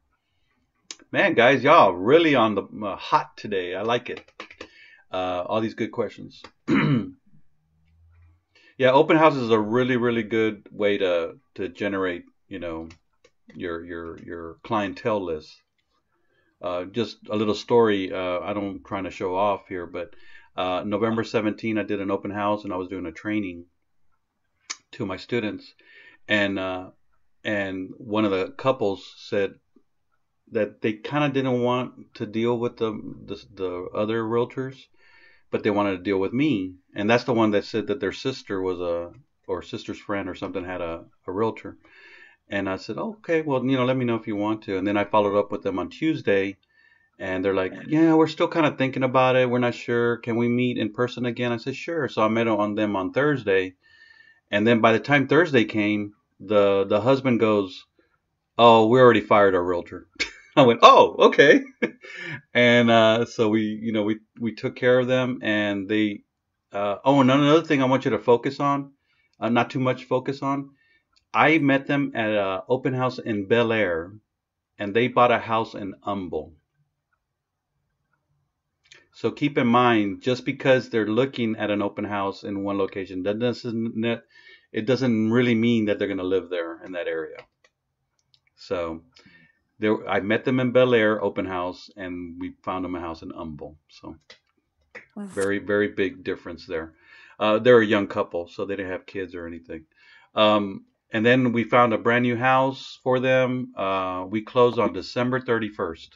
[SPEAKER 1] Man, guys, y'all really on the hot today. I like it. All these good questions. Yeah, open houses is a really, really good way to generate, your clientele list. Just a little story. I don't trying to show off here, but November 17, I did an open house and I was doing a training to my students, and one of the couples said that they kind of didn't want to deal with the other realtors, but they wanted to deal with me. And that's the one that said that their sister was or sister's friend or something had a realtor. And I said, oh, okay, well, let me know if you want to. And then I followed up with them on Tuesday, and they're like, yeah, we're still kind of thinking about it. We're not sure. Can we meet in person again? I said, sure. So I met them on Thursday. And then by the time Thursday came, the husband goes, oh, we already fired our realtor. I went, oh, okay. And so we took care of them, and they. And another thing I want you to focus on, not too much focus on. I met them at an open house in Bel Air, and they bought a house in Humble. So keep in mind, just because they're looking at an open house in one location, it doesn't really mean that they're going to live there in that area. So I met them in Bel Air open house, and we found them a house in Humble. So very, very big difference there. They're a young couple, so they didn't have kids or anything. And then we found a brand new house for them. We closed on December 31st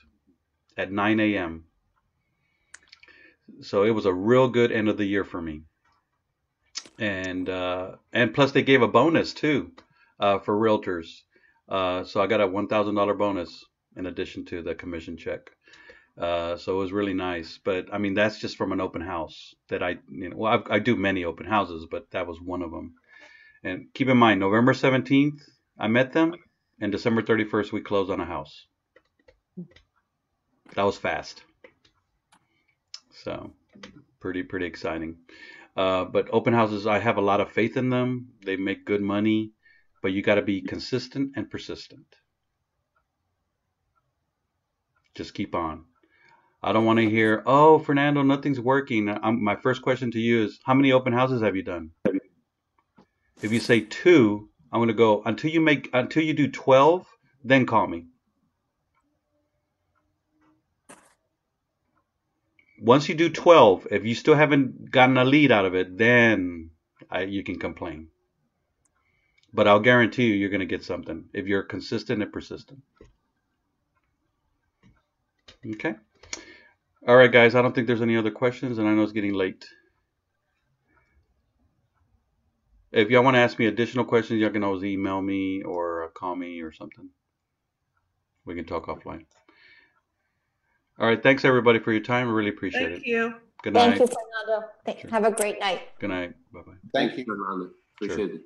[SPEAKER 1] at 9 a.m. So it was a real good end of the year for me. And plus they gave a bonus too for realtors. So I got a $1,000 bonus in addition to the commission check. So it was really nice. But I mean, that's just from an open house that I do many open houses, but that was one of them. And keep in mind, November 17th, I met them, and December 31st, we closed on a house. That was fast. So pretty exciting. But open houses, I have a lot of faith in them. They make good money, but you got to be consistent and persistent. Just keep on. I don't want to hear, oh, Fernando, nothing's working. My first question to you is, how many open houses have you done? If you say 2, I'm going to go until you do 12, then call me. Once you do 12, if you still haven't gotten a lead out of it, then you can complain. But I'll guarantee you're going to get something if you're consistent and persistent. Okay. All right, guys. I don't think there's any other questions, and I know it's getting late. If y'all want to ask me additional questions, y'all can always email me or call me or something. We can talk offline. All right. Thanks, everybody, for your time. I really appreciate it.
[SPEAKER 5] Thank you.
[SPEAKER 1] Good night.
[SPEAKER 7] Thank you, Fernando.
[SPEAKER 1] Sure.
[SPEAKER 7] Have a great night.
[SPEAKER 1] Good night. Bye-bye.
[SPEAKER 2] Thank you.
[SPEAKER 3] Fernando. Appreciate it.